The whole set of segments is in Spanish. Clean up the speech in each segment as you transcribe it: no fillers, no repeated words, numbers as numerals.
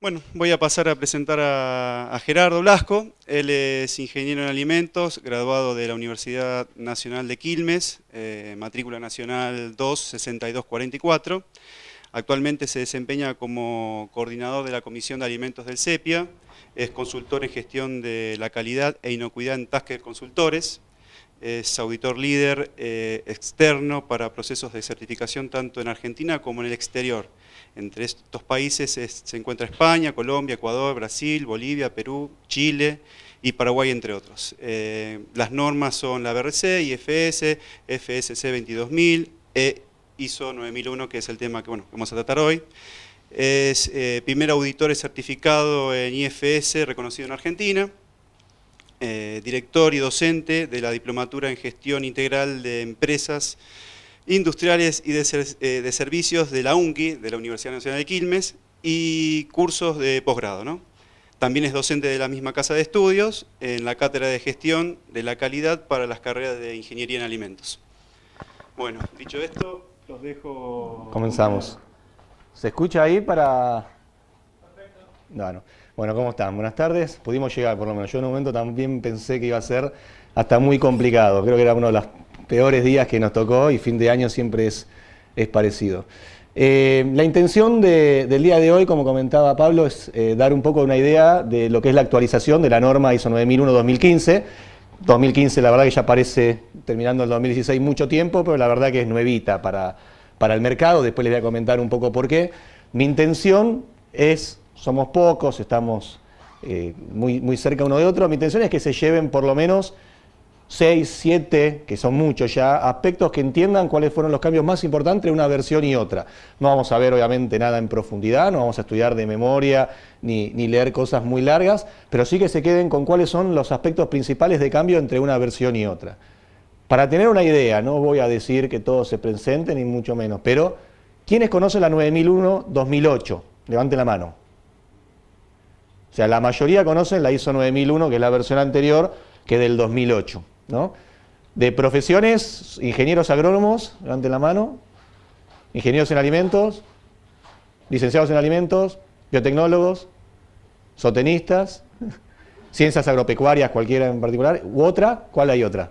Bueno, voy a pasar a presentar a Gerardo Blasco. Él es ingeniero en alimentos, graduado de la Universidad Nacional de Quilmes, matrícula nacional 26244. Actualmente se desempeña como coordinador de la Comisión de Alimentos del CEPIA, es consultor en gestión de la calidad e inocuidad en Tasker Consultores, es auditor líder externo para procesos de certificación tanto en Argentina como en el exterior. Entre estos países se encuentra España, Colombia, Ecuador, Brasil, Bolivia, Perú, Chile y Paraguay, entre otros. Las normas son la BRC, IFS, FSC 22000, ISO 9001, que es el tema que vamos a tratar hoy. Es primer auditor certificado en IFS, reconocido en Argentina. Director y docente de la Diplomatura en Gestión Integral de Empresas Industriales y de Servicios de la UNCI, de la Universidad Nacional de Quilmes, y cursos de posgrado, ¿no? También es docente de la misma casa de estudios en la Cátedra de Gestión de la Calidad para las carreras de Ingeniería en Alimentos. Bueno, dicho esto, los dejo... Comenzamos. ¿Se escucha ahí para...? Perfecto. Bueno, ¿cómo están? Buenas tardes. Pudimos llegar, por lo menos. Yo en un momento también pensé que iba a ser hasta muy complicado. Creo que era uno de los peores días que nos tocó y fin de año siempre es parecido. La intención del día de hoy, como comentaba Pablo, es dar un poco una idea de lo que es la actualización de la norma ISO 9001-2015. 2015 la verdad que ya parece, terminando el 2016, mucho tiempo, pero la verdad que es nuevita para el mercado. Después les voy a comentar un poco por qué. Mi intención es, somos pocos, estamos muy cerca uno de otro, mi intención es que se lleven por lo menos 6, 7, que son muchos ya, aspectos que entiendan cuáles fueron los cambios más importantes de una versión y otra. No vamos a ver obviamente nada en profundidad, no vamos a estudiar de memoria ni leer cosas muy largas, pero sí que se queden con cuáles son los aspectos principales de cambio entre una versión y otra. Para tener una idea, no voy a decir que todos se presenten ni mucho menos, pero ¿quiénes conocen la 9001-2008? Levanten la mano. O sea, la mayoría conocen la ISO 9001, que es la versión anterior, que es del 2008. ¿No? De profesiones, ingenieros agrónomos, levanten la mano, ingenieros en alimentos, licenciados en alimentos, biotecnólogos, zootecnistas, ciencias agropecuarias, cualquiera en particular, u otra, ¿cuál hay otra?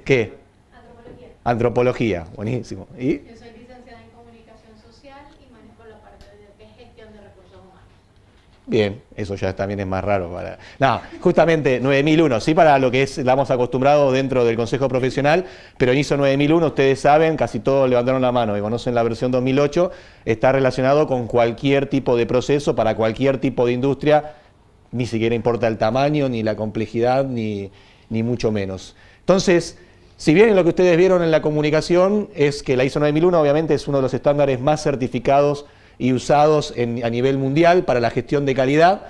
¿Qué? Antropología. Antropología, buenísimo. ¿Y? Yo soy licenciada en comunicación social y manejo la parte de gestión de recursos humanos. Bien, eso ya también es más raro para... No, justamente 9001, sí para lo que estamos acostumbrados dentro del Consejo Profesional, pero en ISO 9001, ustedes saben, casi todos levantaron la mano y conocen la versión 2008, está relacionado con cualquier tipo de proceso, para cualquier tipo de industria, ni siquiera importa el tamaño, ni la complejidad, ni mucho menos. Entonces, si bien lo que ustedes vieron en la comunicación es que la ISO 9001 obviamente es uno de los estándares más certificados y usados a nivel mundial para la gestión de calidad.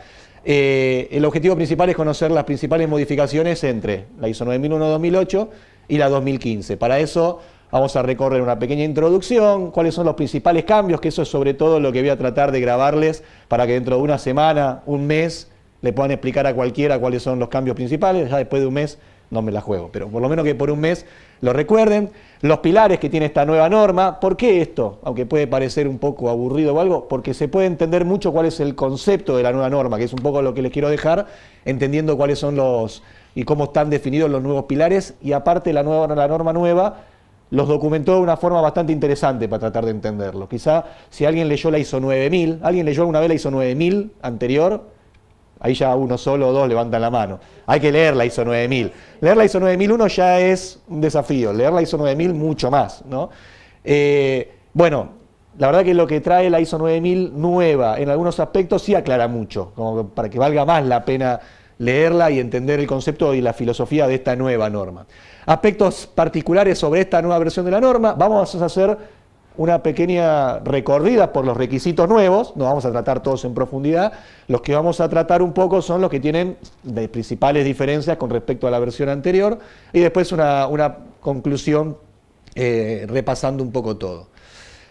El objetivo principal es conocer las principales modificaciones entre la ISO 9001-2008 y la 2015. Para eso vamos a recorrer una pequeña introducción, cuáles son los principales cambios, que eso es sobre todo lo que voy a tratar de grabarles para que dentro de una semana, un mes, le puedan explicar a cualquiera cuáles son los cambios principales. Ya después de un mes no me la juego, pero por lo menos que por un mes lo recuerden. Los pilares que tiene esta nueva norma. ¿Por qué esto? Aunque puede parecer un poco aburrido o algo, porque se puede entender mucho cuál es el concepto de la nueva norma, que es un poco lo que les quiero dejar, entendiendo cuáles son los y cómo están definidos los nuevos pilares, y aparte la norma nueva los documentó de una forma bastante interesante para tratar de entenderlo. Quizá si alguien leyó la ISO 9000, ¿alguien leyó alguna vez la ISO 9000 anterior? Ahí ya uno solo o dos levantan la mano. Hay que leer la ISO 9000. Leer la ISO 9001 ya es un desafío. Leer la ISO 9000 mucho más, ¿no? Bueno, la verdad que lo que trae la ISO 9000 nueva en algunos aspectos sí aclara mucho, como para que valga más la pena leerla y entender el concepto y la filosofía de esta nueva norma. Aspectos particulares sobre esta nueva versión de la norma. Vamos a hacer una pequeña recorrida por los requisitos nuevos, no vamos a tratar todos en profundidad, los que vamos a tratar un poco son los que tienen de principales diferencias con respecto a la versión anterior, y después una conclusión repasando un poco todo.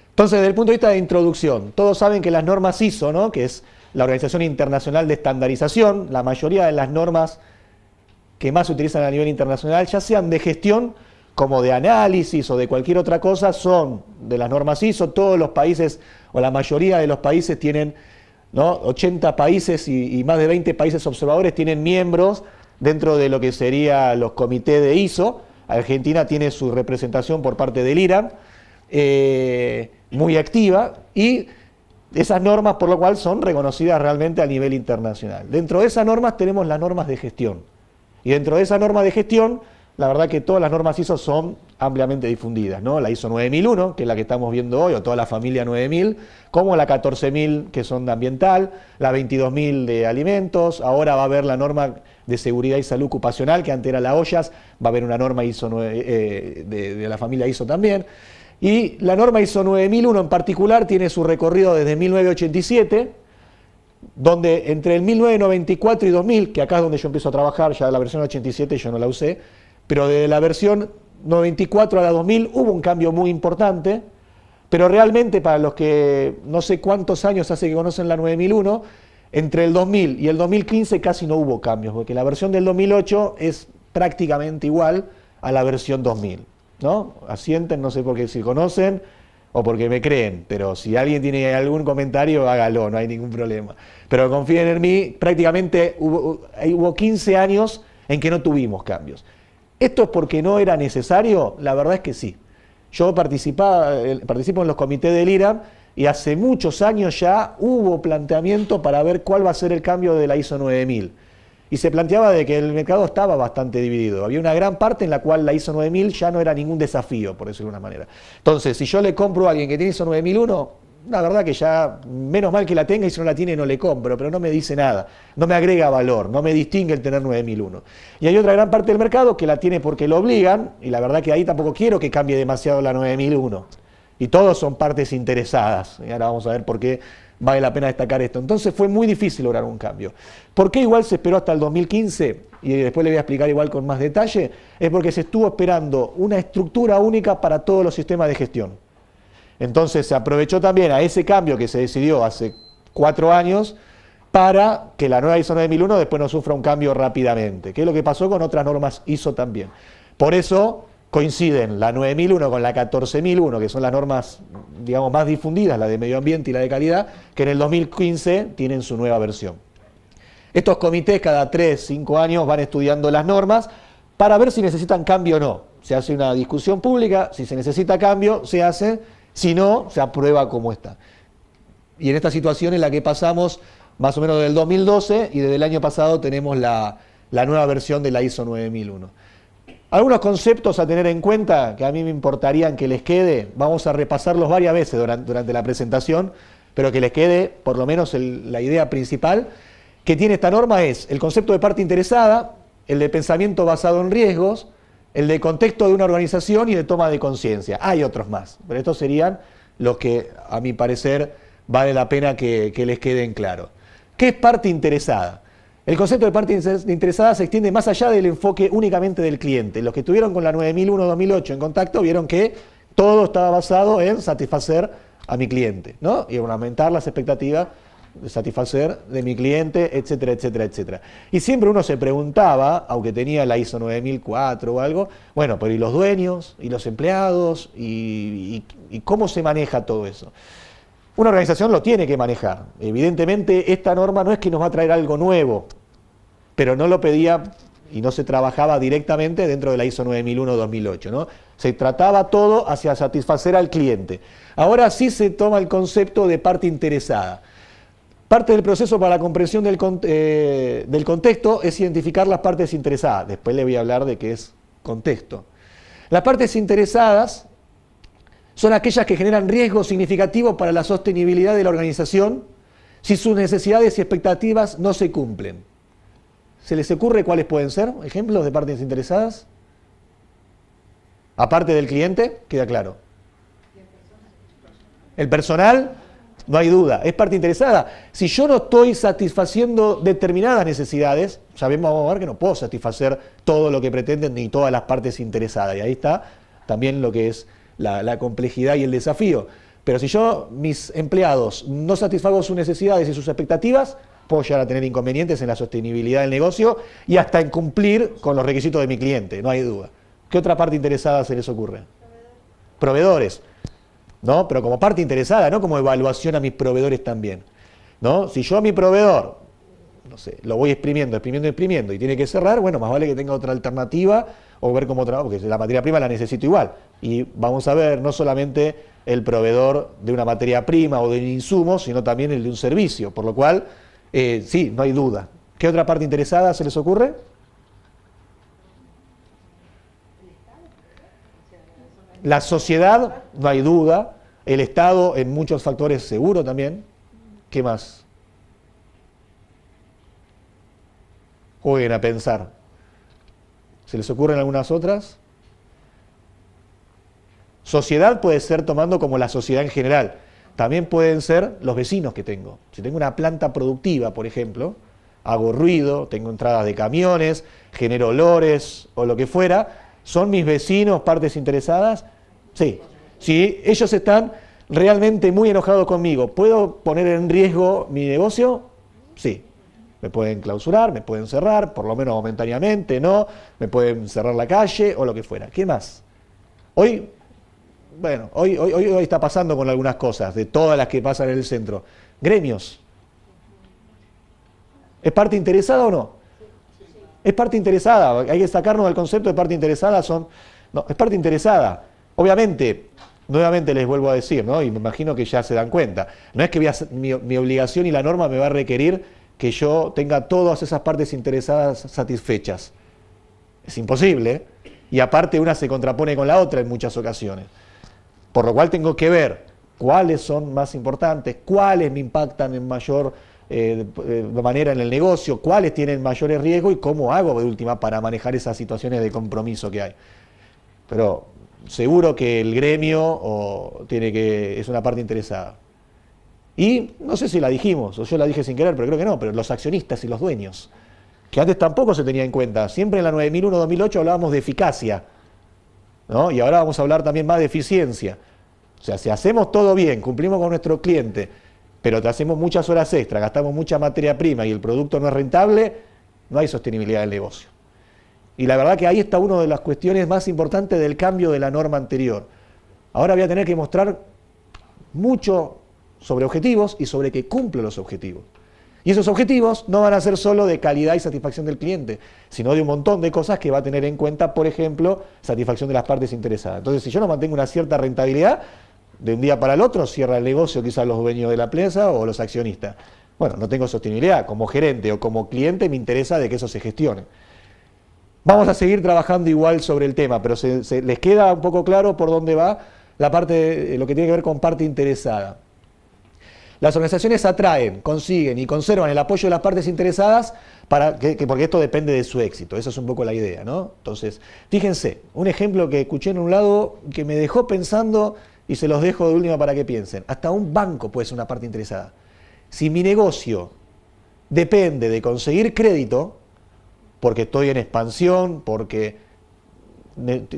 Entonces, desde el punto de vista de introducción, todos saben que las normas ISO, ¿no?, que es la Organización Internacional de Estandarización, la mayoría de las normas que más se utilizan a nivel internacional, ya sean de gestión como de análisis o de cualquier otra cosa, son de las normas ISO. Todos los países o la mayoría de los países tienen ¿no? 80 países y más de 20 países observadores tienen miembros dentro de lo que sería los comités de ISO. Argentina tiene su representación por parte del IRAM, muy activa, y esas normas por lo cual son reconocidas realmente a nivel internacional. Dentro de esas normas tenemos las normas de gestión. Y dentro de esa norma de gestión, la verdad que todas las normas ISO son ampliamente difundidas, ¿no? La ISO 9001, que es la que estamos viendo hoy, o toda la familia 9000, como la 14000, que son de ambiental, la 22000 de alimentos, ahora va a haber la norma de seguridad y salud ocupacional, que antes era la OYAS, va a haber una norma ISO de la familia ISO también. Y la norma ISO 9001 en particular tiene su recorrido desde 1987, donde entre el 1994 y 2000, que acá es donde yo empiezo a trabajar, ya la versión 87 yo no la usé, pero de la versión 94 a la 2000 hubo un cambio muy importante, pero realmente para los que no sé cuántos años hace que conocen la 9001, entre el 2000 y el 2015 casi no hubo cambios, porque la versión del 2008 es prácticamente igual a la versión 2000, ¿no? Asienten, no sé por qué, si conocen o porque me creen, pero si alguien tiene algún comentario, hágalo, no hay ningún problema. Pero confíen en mí, prácticamente hubo 15 años en que no tuvimos cambios. ¿Esto es porque no era necesario? La verdad es que sí. Yo participo en los comités del IRAM y hace muchos años ya hubo planteamiento para ver cuál va a ser el cambio de la ISO 9000. Y se planteaba de que el mercado estaba bastante dividido. Había una gran parte en la cual la ISO 9000 ya no era ningún desafío, por decirlo de una manera. Entonces, si yo le compro a alguien que tiene ISO 9001, la verdad que ya, menos mal que la tenga, y si no la tiene no le compro, pero no me dice nada, no me agrega valor, no me distingue el tener 9001. Y hay otra gran parte del mercado que la tiene porque lo obligan, y la verdad que ahí tampoco quiero que cambie demasiado la 9001. Y todos son partes interesadas, y ahora vamos a ver por qué vale la pena destacar esto. Entonces fue muy difícil lograr un cambio. ¿Por qué igual se esperó hasta el 2015? Y después le voy a explicar igual con más detalle. Es porque se estuvo esperando una estructura única para todos los sistemas de gestión. Entonces se aprovechó también a ese cambio que se decidió hace 4 años para que la nueva ISO 9001 después no sufra un cambio rápidamente, que es lo que pasó con otras normas ISO también. Por eso coinciden la 9001 con la 14001, que son las normas, digamos, más difundidas, la de medio ambiente y la de calidad, que en el 2015 tienen su nueva versión. Estos comités cada 3, 5 años van estudiando las normas para ver si necesitan cambio o no. Se hace una discusión pública, si se necesita cambio, se hace, si no, se aprueba como está. Y en esta situación en la que pasamos más o menos del 2012 y desde el año pasado tenemos la nueva versión de la ISO 9001. Algunos conceptos a tener en cuenta que a mí me importarían que les quede, vamos a repasarlos varias veces durante la presentación, pero que les quede por lo menos la idea principal que tiene esta norma es el concepto de parte interesada, el de pensamiento basado en riesgos, el de contexto de una organización y de toma de conciencia. Hay otros más, pero estos serían los que a mi parecer vale la pena que les queden claros. ¿Qué es parte interesada? El concepto de parte interesada se extiende más allá del enfoque únicamente del cliente. Los que estuvieron con la 9001-2008 en contacto vieron que todo estaba basado en satisfacer a mi cliente, ¿no? Y en aumentar las expectativas de satisfacer de mi cliente, etcétera, etcétera, etcétera. Y siempre uno se preguntaba, aunque tenía la ISO 9004 o algo, bueno, pero ¿y los dueños? ¿Y los empleados? ¿Y cómo se maneja todo eso? Una organización lo tiene que manejar. Evidentemente, esta norma no es que nos va a traer algo nuevo, pero no lo pedía y no se trabajaba directamente dentro de la ISO 9001-2008, ¿no? Se trataba todo hacia satisfacer al cliente. Ahora sí se toma el concepto de parte interesada. Parte del proceso para la comprensión del contexto es identificar las partes interesadas. Después le voy a hablar de qué es contexto. Las partes interesadas son aquellas que generan riesgos significativos para la sostenibilidad de la organización si sus necesidades y expectativas no se cumplen. ¿Se les ocurre cuáles pueden ser ejemplos de partes interesadas? Aparte del cliente, queda claro. El personal, no hay duda, es parte interesada. Si yo no estoy satisfaciendo determinadas necesidades, vamos a ver que no puedo satisfacer todo lo que pretenden ni todas las partes interesadas. Y ahí está también lo que es la complejidad y el desafío. Pero si yo, mis empleados, no satisfago sus necesidades y sus expectativas, puedo llegar a tener inconvenientes en la sostenibilidad del negocio y hasta en cumplir con los requisitos de mi cliente, no hay duda. ¿Qué otra parte interesada se les ocurre? Proveedores, ¿no? Pero como parte interesada, no como evaluación a mis proveedores también. ¿no? Si yo a mi proveedor, no sé, lo voy exprimiendo, exprimiendo, exprimiendo y tiene que cerrar, bueno, más vale que tenga otra alternativa o ver cómo trabajo, porque la materia prima la necesito igual. Y vamos a ver no solamente el proveedor de una materia prima o de un insumo, sino también el de un servicio, por lo cual, sí, no hay duda. ¿Qué otra parte interesada se les ocurre? La sociedad, no hay duda. El Estado, en muchos factores, seguro también. ¿Qué más? Jueguen a pensar. ¿Se les ocurren algunas otras? Sociedad puede ser tomando como la sociedad en general. También pueden ser los vecinos que tengo. Si tengo una planta productiva, por ejemplo, hago ruido, tengo entradas de camiones, genero olores o lo que fuera, ¿son mis vecinos partes interesadas? Sí. Si ellos están realmente muy enojados conmigo, ¿puedo poner en riesgo mi negocio? Sí. Me pueden clausurar, me pueden cerrar, por lo menos momentáneamente, ¿no? Me pueden cerrar la calle o lo que fuera. ¿Qué más? Hoy está pasando con algunas cosas, de todas las que pasan en el centro. Gremios. ¿Es parte interesada o no? Es parte interesada. Hay que sacarnos del concepto de parte interesada. No, es parte interesada. Obviamente, nuevamente les vuelvo a decir, ¿no? Y me imagino que ya se dan cuenta. No es que mi obligación y la norma me va a requerir que yo tenga todas esas partes interesadas satisfechas. Es imposible, ¿eh? Y aparte una se contrapone con la otra en muchas ocasiones. Por lo cual tengo que ver cuáles son más importantes, cuáles me impactan en mayor manera en el negocio, cuáles tienen mayores riesgos y cómo hago de última para manejar esas situaciones de compromiso que hay. Pero seguro que el gremio es una parte interesada. Y no sé si la dijimos, o yo la dije sin querer, pero creo que no, pero los accionistas y los dueños, que antes tampoco se tenía en cuenta. Siempre en la 9001-2008 hablábamos de eficacia, ¿no? Y ahora vamos a hablar también más de eficiencia. O sea, si hacemos todo bien, cumplimos con nuestro cliente, pero te hacemos muchas horas extra, gastamos mucha materia prima y el producto no es rentable, no hay sostenibilidad del negocio. Y la verdad que ahí está una de las cuestiones más importantes del cambio de la norma anterior. Ahora voy a tener que mostrar mucho sobre objetivos y sobre que cumple los objetivos. Y esos objetivos no van a ser solo de calidad y satisfacción del cliente, sino de un montón de cosas que va a tener en cuenta, por ejemplo, satisfacción de las partes interesadas. Entonces, si yo no mantengo una cierta rentabilidad, de un día para el otro cierra el negocio quizás los dueños de la empresa o los accionistas. Bueno, no tengo sostenibilidad. Como gerente o como cliente me interesa de que eso se gestione. Vamos a seguir trabajando igual sobre el tema, pero les queda un poco claro por dónde va la parte, lo que tiene que ver con parte interesada. Las organizaciones atraen, consiguen y conservan el apoyo de las partes interesadas porque esto depende de su éxito. Esa es un poco la idea, ¿no? Entonces, fíjense, un ejemplo que escuché en un lado que me dejó pensando y se los dejo de última para que piensen. Hasta un banco puede ser una parte interesada. Si mi negocio depende de conseguir crédito, porque estoy en expansión, porque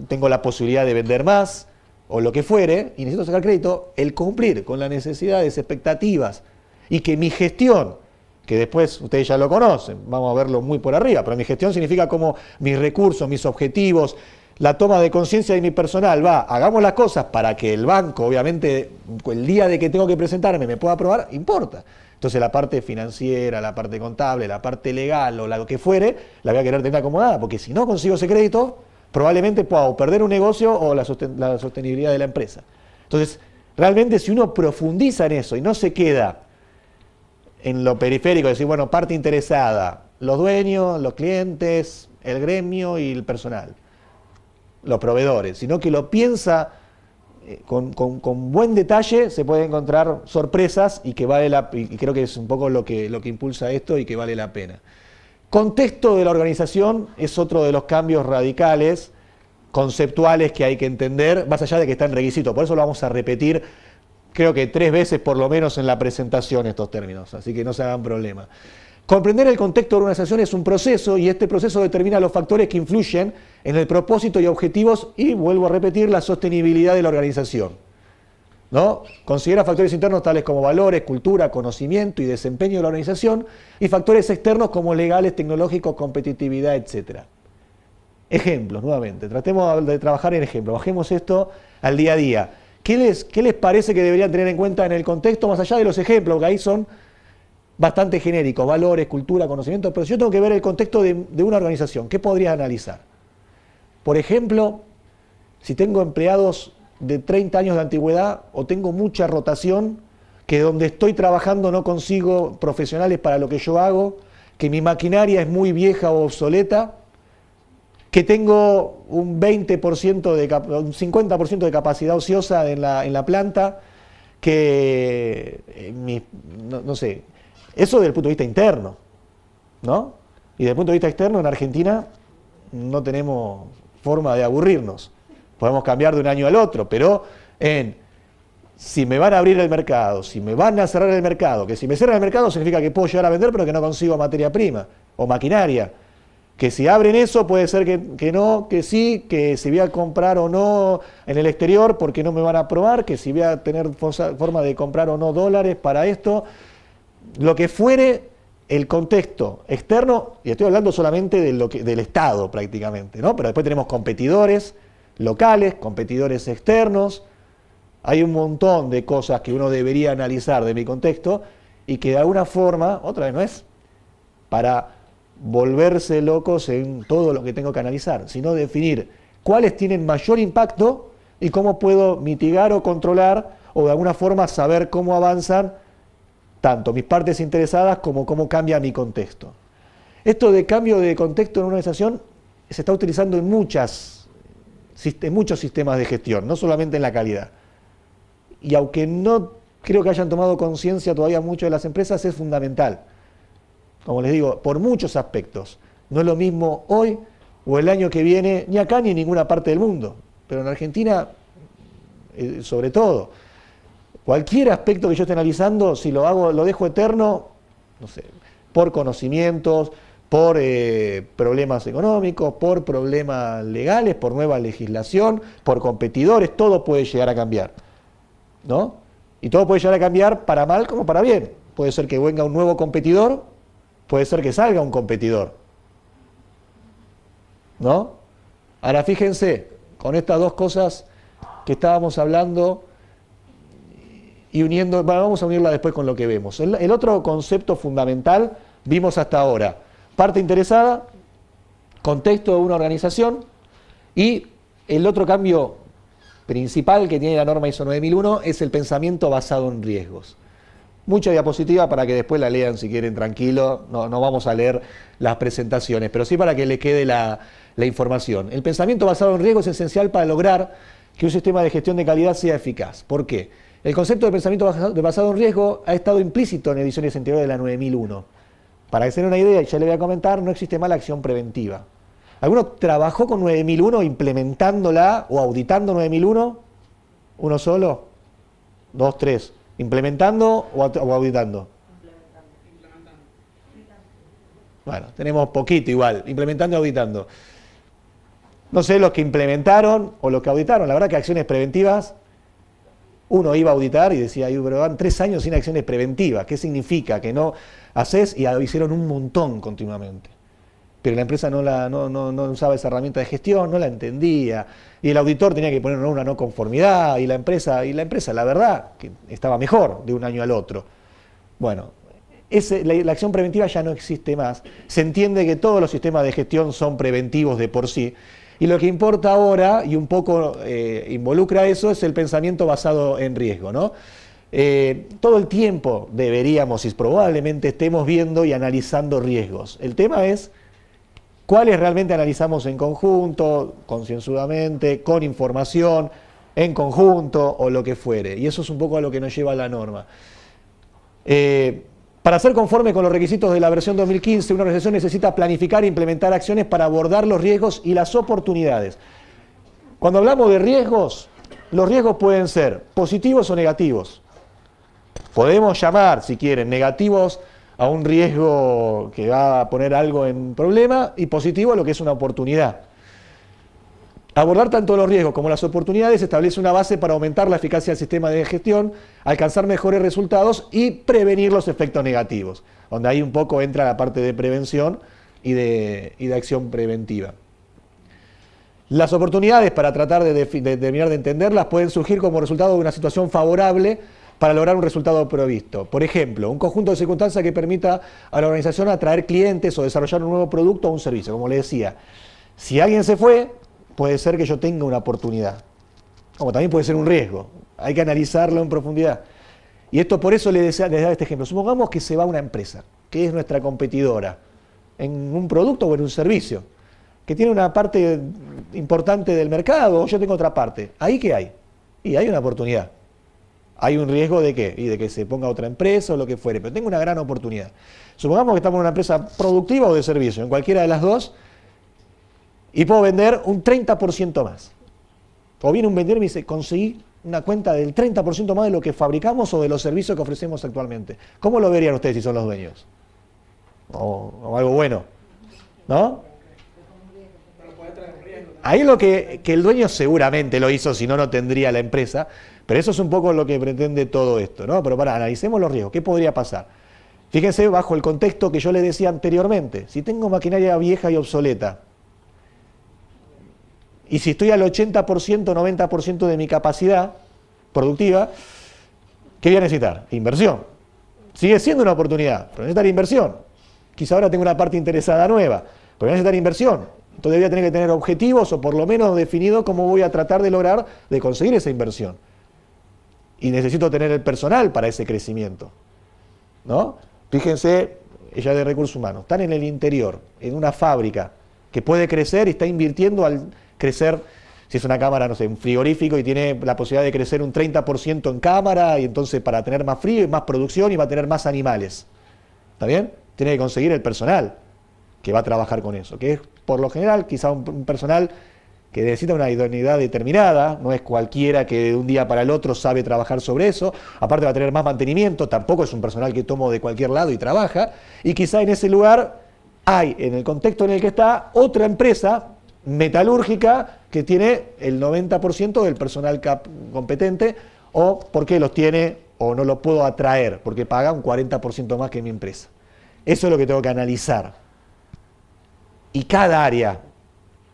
tengo la posibilidad de vender más, o lo que fuere, y necesito sacar crédito, el cumplir con las necesidades, expectativas, y que mi gestión, que después ustedes ya lo conocen, vamos a verlo muy por arriba, pero mi gestión significa como mis recursos, mis objetivos, la toma de conciencia de mi personal, hagamos las cosas para que el banco, obviamente, el día de que tengo que presentarme me pueda aprobar, importa. Entonces la parte financiera, la parte contable, la parte legal o lo que fuere, la voy a querer tener acomodada, porque si no consigo ese crédito, probablemente pueda o perder un negocio o la sostenibilidad de la empresa. Entonces, realmente si uno profundiza en eso y no se queda en lo periférico, decir, bueno, parte interesada, los dueños, los clientes, el gremio y el personal, los proveedores, sino que lo piensa con buen detalle, se puede encontrar sorpresas y que y creo que es un poco lo que impulsa esto y que vale la pena. Contexto de la organización es otro de los cambios radicales, conceptuales que hay que entender, más allá de que está en requisito. Por eso lo vamos a repetir, creo que 3 veces por lo menos en la presentación estos términos, así que no se hagan problema. Comprender el contexto de la organización es un proceso y este proceso determina los factores que influyen en el propósito y objetivos y, vuelvo a repetir, la sostenibilidad de la organización, ¿no? Considera factores internos tales como valores, cultura, conocimiento y desempeño de la organización y factores externos como legales, tecnológicos, competitividad, etc. Ejemplos, nuevamente, tratemos de trabajar en ejemplos, bajemos esto al día a día. ¿Qué les parece que deberían tener en cuenta en el contexto más allá de los ejemplos? Que ahí son bastante genéricos, valores, cultura, conocimiento, pero si yo tengo que ver el contexto de una organización, ¿qué podría analizar? Por ejemplo, si tengo empleados de 30 años de antigüedad o tengo mucha rotación, que donde estoy trabajando no consigo profesionales para lo que yo hago, que mi maquinaria es muy vieja o obsoleta, que tengo un 20% un 50% de capacidad ociosa en la planta, que no sé, eso desde el punto de vista interno, ¿no? Y desde el punto de vista externo, en Argentina no tenemos forma de aburrirnos. Podemos cambiar de un año al otro, pero si me van a abrir el mercado, si me van a cerrar el mercado, que si me cierran el mercado significa que puedo llegar a vender, pero que no consigo materia prima o maquinaria. Que si abren eso puede ser que no, que sí, que si voy a comprar o no en el exterior porque no me van a aprobar, que si voy a tener forma de comprar o no dólares para esto. Lo que fuere el contexto externo, y estoy hablando solamente del Estado prácticamente, ¿no? Pero después tenemos competidores locales, competidores externos, hay un montón de cosas que uno debería analizar de mi contexto y que de alguna forma, otra vez no es para volverse locos en todo lo que tengo que analizar, sino definir cuáles tienen mayor impacto y cómo puedo mitigar o controlar o de alguna forma saber cómo avanzan tanto mis partes interesadas como cómo cambia mi contexto. Esto de cambio de contexto en una organización se está utilizando en muchos sistemas de gestión, no solamente en la calidad. Y aunque no creo que hayan tomado conciencia todavía mucho de las empresas, es fundamental. Como les digo, por muchos aspectos. No es lo mismo hoy o el año que viene, ni acá ni en ninguna parte del mundo. Pero en Argentina, sobre todo, cualquier aspecto que yo esté analizando, si lo dejo eterno, no sé, por conocimientos, por problemas económicos, por problemas legales, por nueva legislación, por competidores, todo puede llegar a cambiar, ¿no? Y todo puede llegar a cambiar para mal como para bien. Puede ser que venga un nuevo competidor, puede ser que salga un competidor, ¿no? Ahora fíjense, con estas dos cosas que estábamos hablando y uniendo, bueno, vamos a unirla después con lo que vemos. El otro concepto fundamental vimos hasta ahora, parte interesada, contexto de una organización, y el otro cambio principal que tiene la norma ISO 9001 es el pensamiento basado en riesgos. Mucha diapositiva para que después la lean si quieren tranquilo, no vamos a leer las presentaciones, pero sí para que les quede la información. El pensamiento basado en riesgo es esencial para lograr que un sistema de gestión de calidad sea eficaz. ¿Por qué? El concepto de pensamiento basado en riesgo ha estado implícito en ediciones anteriores de la 9001. Para que se den una idea, y ya les voy a comentar, no existe mala acción preventiva. ¿Alguno trabajó con 9001 implementándola o auditando 9001? ¿Uno solo? ¿Dos, tres? ¿Implementando o auditando? Implementando. Bueno, tenemos poquito igual, implementando y auditando. No sé los que implementaron o los que auditaron. La verdad que acciones preventivas, uno iba a auditar y decía, pero van 3 años sin acciones preventivas. ¿Qué significa? Que no haces, y hicieron un montón continuamente. Pero la empresa no usaba esa herramienta de gestión, no la entendía, y el auditor tenía que poner una no conformidad, y la empresa, la verdad, que estaba mejor de un año al otro. Bueno, la acción preventiva ya no existe más. Se entiende que todos los sistemas de gestión son preventivos de por sí, y lo que importa ahora, y un poco involucra eso, es el pensamiento basado en riesgo, ¿no? Todo el tiempo deberíamos, y probablemente estemos viendo y analizando riesgos. El tema es cuáles realmente analizamos en conjunto, concienzudamente, con información, en conjunto o lo que fuere. Y eso es un poco a lo que nos lleva la norma. Para ser conforme con los requisitos de la versión 2015, una organización necesita planificar e implementar acciones para abordar los riesgos y las oportunidades. Cuando hablamos de riesgos, los riesgos pueden ser positivos o negativos. Podemos llamar, si quieren, negativos a un riesgo que va a poner algo en problema, y positivo a lo que es una oportunidad. Abordar tanto los riesgos como las oportunidades establece una base para aumentar la eficacia del sistema de gestión, alcanzar mejores resultados y prevenir los efectos negativos, donde ahí un poco entra la parte de prevención y de acción preventiva. Las oportunidades, para tratar de terminar de entenderlas, pueden surgir como resultado de una situación favorable para lograr un resultado previsto. Por ejemplo, un conjunto de circunstancias que permita a la organización atraer clientes o desarrollar un nuevo producto o un servicio. Como le decía, si alguien se fue, puede ser que yo tenga una oportunidad, como también puede ser un riesgo. Hay que analizarlo en profundidad. Y esto por eso les daba este ejemplo. Supongamos que se va una empresa, que es nuestra competidora, en un producto o en un servicio, que tiene una parte importante del mercado, o yo tengo otra parte. ¿Ahí qué hay? Y hay una oportunidad. Hay un riesgo de qué, y de que se ponga otra empresa o lo que fuere, pero tengo una gran oportunidad. Supongamos que estamos en una empresa productiva o de servicio, en cualquiera de las dos, y puedo vender un 30% más. O viene un vendedor y me dice, conseguí una cuenta del 30% más de lo que fabricamos o de los servicios que ofrecemos actualmente. ¿Cómo lo verían ustedes si son los dueños? O algo bueno, ¿no? Ahí lo que el dueño seguramente lo hizo, si no, no tendría la empresa, pero eso es un poco lo que pretende todo esto, ¿no? Pero analicemos los riesgos. ¿Qué podría pasar? Fíjense bajo el contexto que yo les decía anteriormente. Si tengo maquinaria vieja y obsoleta, y si estoy al 80%, 90% de mi capacidad productiva, ¿qué voy a necesitar? Inversión. Sigue siendo una oportunidad, pero necesitar inversión. Quizá ahora tengo una parte interesada nueva, pero voy a necesitar inversión. Entonces voy a tener que tener objetivos o por lo menos definido cómo voy a tratar de lograr, de conseguir esa inversión. Y necesito tener el personal para ese crecimiento, ¿no? Fíjense, ella de recursos humanos, están en el interior, en una fábrica que puede crecer y está invirtiendo al crecer, si es una cámara, no sé, un frigorífico y tiene la posibilidad de crecer un 30% en cámara y entonces para tener más frío y más producción y va a tener más animales. ¿Está bien? Tiene que conseguir el personal que va a trabajar con eso, que es por lo general quizá un personal que necesita una idoneidad determinada, no es cualquiera que de un día para el otro sabe trabajar sobre eso, aparte va a tener más mantenimiento, tampoco es un personal que tomo de cualquier lado y trabaja, y quizá en ese lugar hay, en el contexto en el que está, otra empresa metalúrgica que tiene el 90% del personal competente, o porque los tiene o no los puedo atraer, porque paga un 40% más que mi empresa. Eso es lo que tengo que analizar. Y cada área,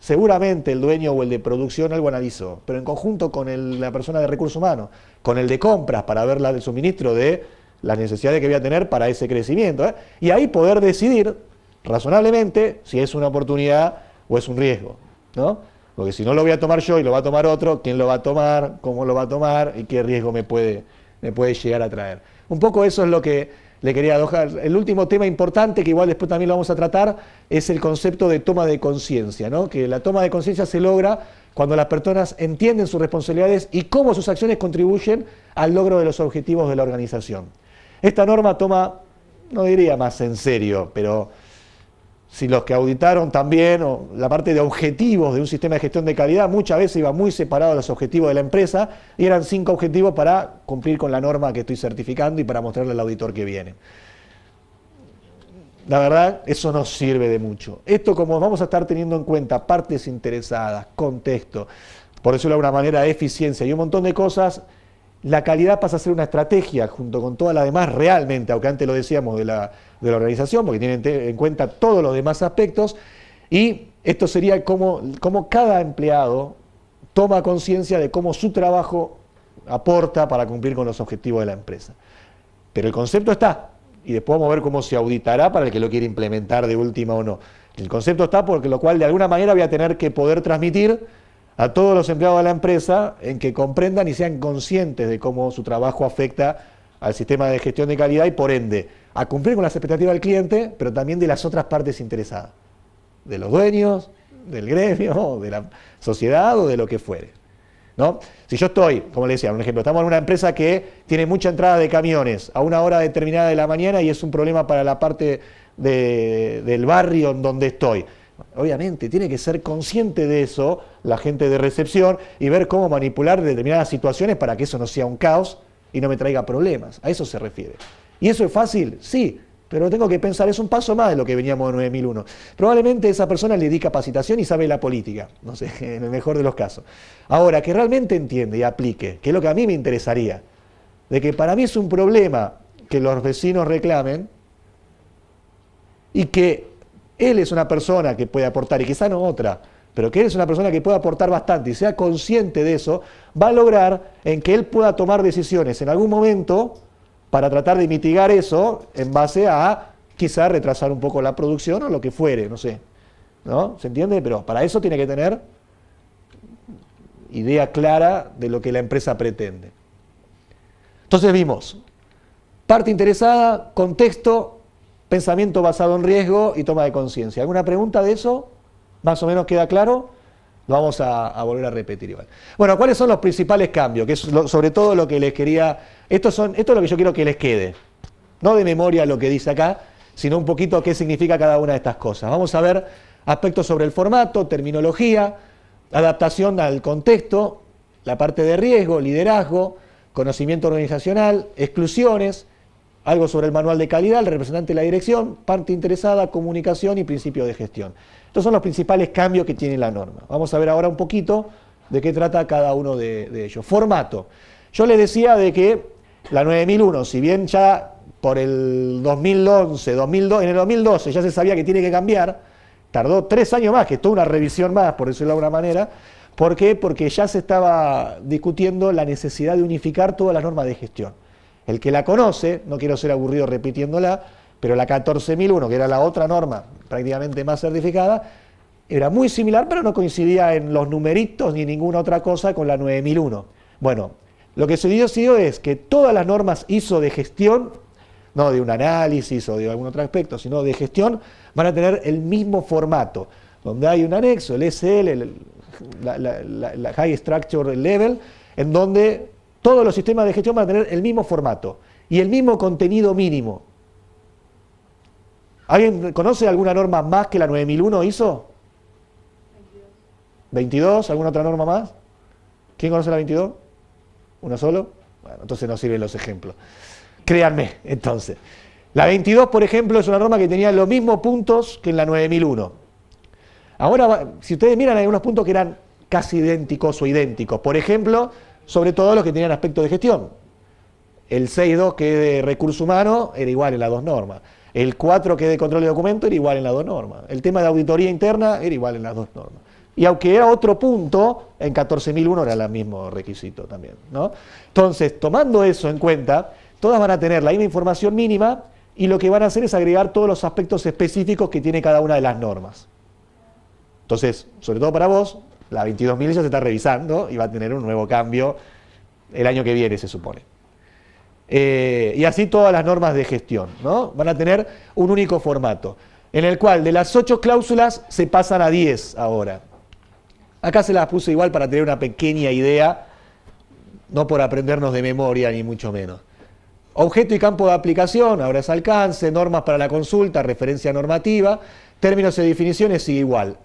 seguramente el dueño o el de producción algo analizó, pero en conjunto con la persona de recursos humanos, con el de compras para ver el suministro de las necesidades que voy a tener para ese crecimiento, y ahí poder decidir razonablemente si es una oportunidad o es un riesgo, ¿no? Porque si no lo voy a tomar yo y lo va a tomar otro, ¿quién lo va a tomar? ¿Cómo lo va a tomar? ¿Y qué riesgo me puede llegar a traer? Un poco eso es lo que le quería dejar. El último tema importante, que igual después también lo vamos a tratar, es el concepto de toma de conciencia, ¿no? Que la toma de conciencia se logra cuando las personas entienden sus responsabilidades y cómo sus acciones contribuyen al logro de los objetivos de la organización. Esta norma toma, no diría más en serio, pero si los que auditaron también, o la parte de objetivos de un sistema de gestión de calidad, muchas veces iba muy separado de los objetivos de la empresa, y eran 5 objetivos para cumplir con la norma que estoy certificando y para mostrarle al auditor que viene. La verdad, eso no sirve de mucho. Esto, como vamos a estar teniendo en cuenta partes interesadas, contexto, por decirlo de alguna manera, eficiencia y un montón de cosas, la calidad pasa a ser una estrategia junto con todas las demás realmente, aunque antes lo decíamos de la organización, porque tienen en cuenta todos los demás aspectos, y esto sería como cada empleado toma conciencia de cómo su trabajo aporta para cumplir con los objetivos de la empresa. Pero el concepto está, y después vamos a ver cómo se auditará para el que lo quiera implementar de última o no. El concepto está, porque lo cual de alguna manera voy a tener que poder transmitir a todos los empleados de la empresa en que comprendan y sean conscientes de cómo su trabajo afecta al sistema de gestión de calidad y por ende a cumplir con las expectativas del cliente, pero también de las otras partes interesadas, de los dueños, del gremio, de la sociedad o de lo que fuere, ¿no? Si yo estoy, como le decía, un ejemplo, estamos en una empresa que tiene mucha entrada de camiones a una hora determinada de la mañana y es un problema para la parte del barrio en donde estoy. Obviamente tiene que ser consciente de eso la gente de recepción y ver cómo manipular determinadas situaciones para que eso no sea un caos y no me traiga problemas. A eso se refiere. ¿Y eso es fácil? Sí, pero tengo que pensar, es un paso más de lo que veníamos de 9001. Probablemente esa persona le di capacitación y sabe la política, no sé, en el mejor de los casos. Ahora, que realmente entiende y aplique, que es lo que a mí me interesaría, de que para mí es un problema que los vecinos reclamen y que él es una persona que puede aportar y quizá no otra, pero que él es una persona que pueda aportar bastante y sea consciente de eso, va a lograr en que él pueda tomar decisiones en algún momento para tratar de mitigar eso en base a quizá retrasar un poco la producción o lo que fuere, no sé, ¿no? ¿Se entiende? Pero para eso tiene que tener idea clara de lo que la empresa pretende. Entonces vimos, parte interesada, contexto, pensamiento basado en riesgo y toma de conciencia. ¿Alguna pregunta de eso? ¿Más o menos queda claro? Lo vamos a volver a repetir igual. Bueno, ¿cuáles son los principales cambios? Que es sobre todo lo que les quería... Esto es lo que yo quiero que les quede. No de memoria lo que dice acá, sino un poquito qué significa cada una de estas cosas. Vamos a ver aspectos sobre el formato, terminología, adaptación al contexto, la parte de riesgo, liderazgo, conocimiento organizacional, exclusiones, algo sobre el manual de calidad, el representante de la dirección, parte interesada, comunicación y principio de gestión. Estos son los principales cambios que tiene la norma. Vamos a ver ahora un poquito de qué trata cada uno de ellos. Formato. Yo les decía de que la 9001, si bien ya por el 2011, en el 2012 ya se sabía que tiene que cambiar, tardó 3 años más, que es toda una revisión más, por decirlo de alguna manera. ¿Por qué? Porque ya se estaba discutiendo la necesidad de unificar todas las normas de gestión. El que la conoce, no quiero ser aburrido repitiéndola, pero la 14001, que era la otra norma prácticamente más certificada, era muy similar, pero no coincidía en los numeritos ni ninguna otra cosa con la 9001. Bueno, lo que se decidió es que todas las normas ISO de gestión, no de un análisis o de algún otro aspecto, sino de gestión, van a tener el mismo formato, donde hay un anexo, el SL, la High Structure Level, en donde todos los sistemas de gestión van a tener el mismo formato y el mismo contenido mínimo. ¿Alguien conoce alguna norma más que la 9001 ISO? 22. ¿Alguna otra norma más? ¿Quién conoce la 22? ¿Una solo? Bueno, entonces no sirven los ejemplos. Créanme, entonces. La 22, por ejemplo, es una norma que tenía los mismos puntos que en la 9001. Ahora, si ustedes miran, hay unos puntos que eran casi idénticos o idénticos. Por ejemplo, sobre todo los que tenían aspecto de gestión. El 6.2, que es de recurso humano, era igual en las dos normas. El 4, que es de control de documento, era igual en las dos normas. El tema de auditoría interna era igual en las dos normas. Y aunque era otro punto, en 14.001 era el mismo requisito también, ¿no? Entonces, tomando eso en cuenta, todas van a tener la misma información mínima y lo que van a hacer es agregar todos los aspectos específicos que tiene cada una de las normas. Entonces, sobre todo para vos, la 22.000 ya se está revisando y va a tener un nuevo cambio el año que viene, se supone. Y así todas las normas de gestión, ¿no? Van a tener un único formato, en el cual de las 8 cláusulas se pasan a 10 ahora. Acá se las puse igual para tener una pequeña idea, no por aprendernos de memoria ni mucho menos. Objeto y campo de aplicación, ahora es alcance, normas para la consulta, referencia normativa, términos y definiciones sigue igual.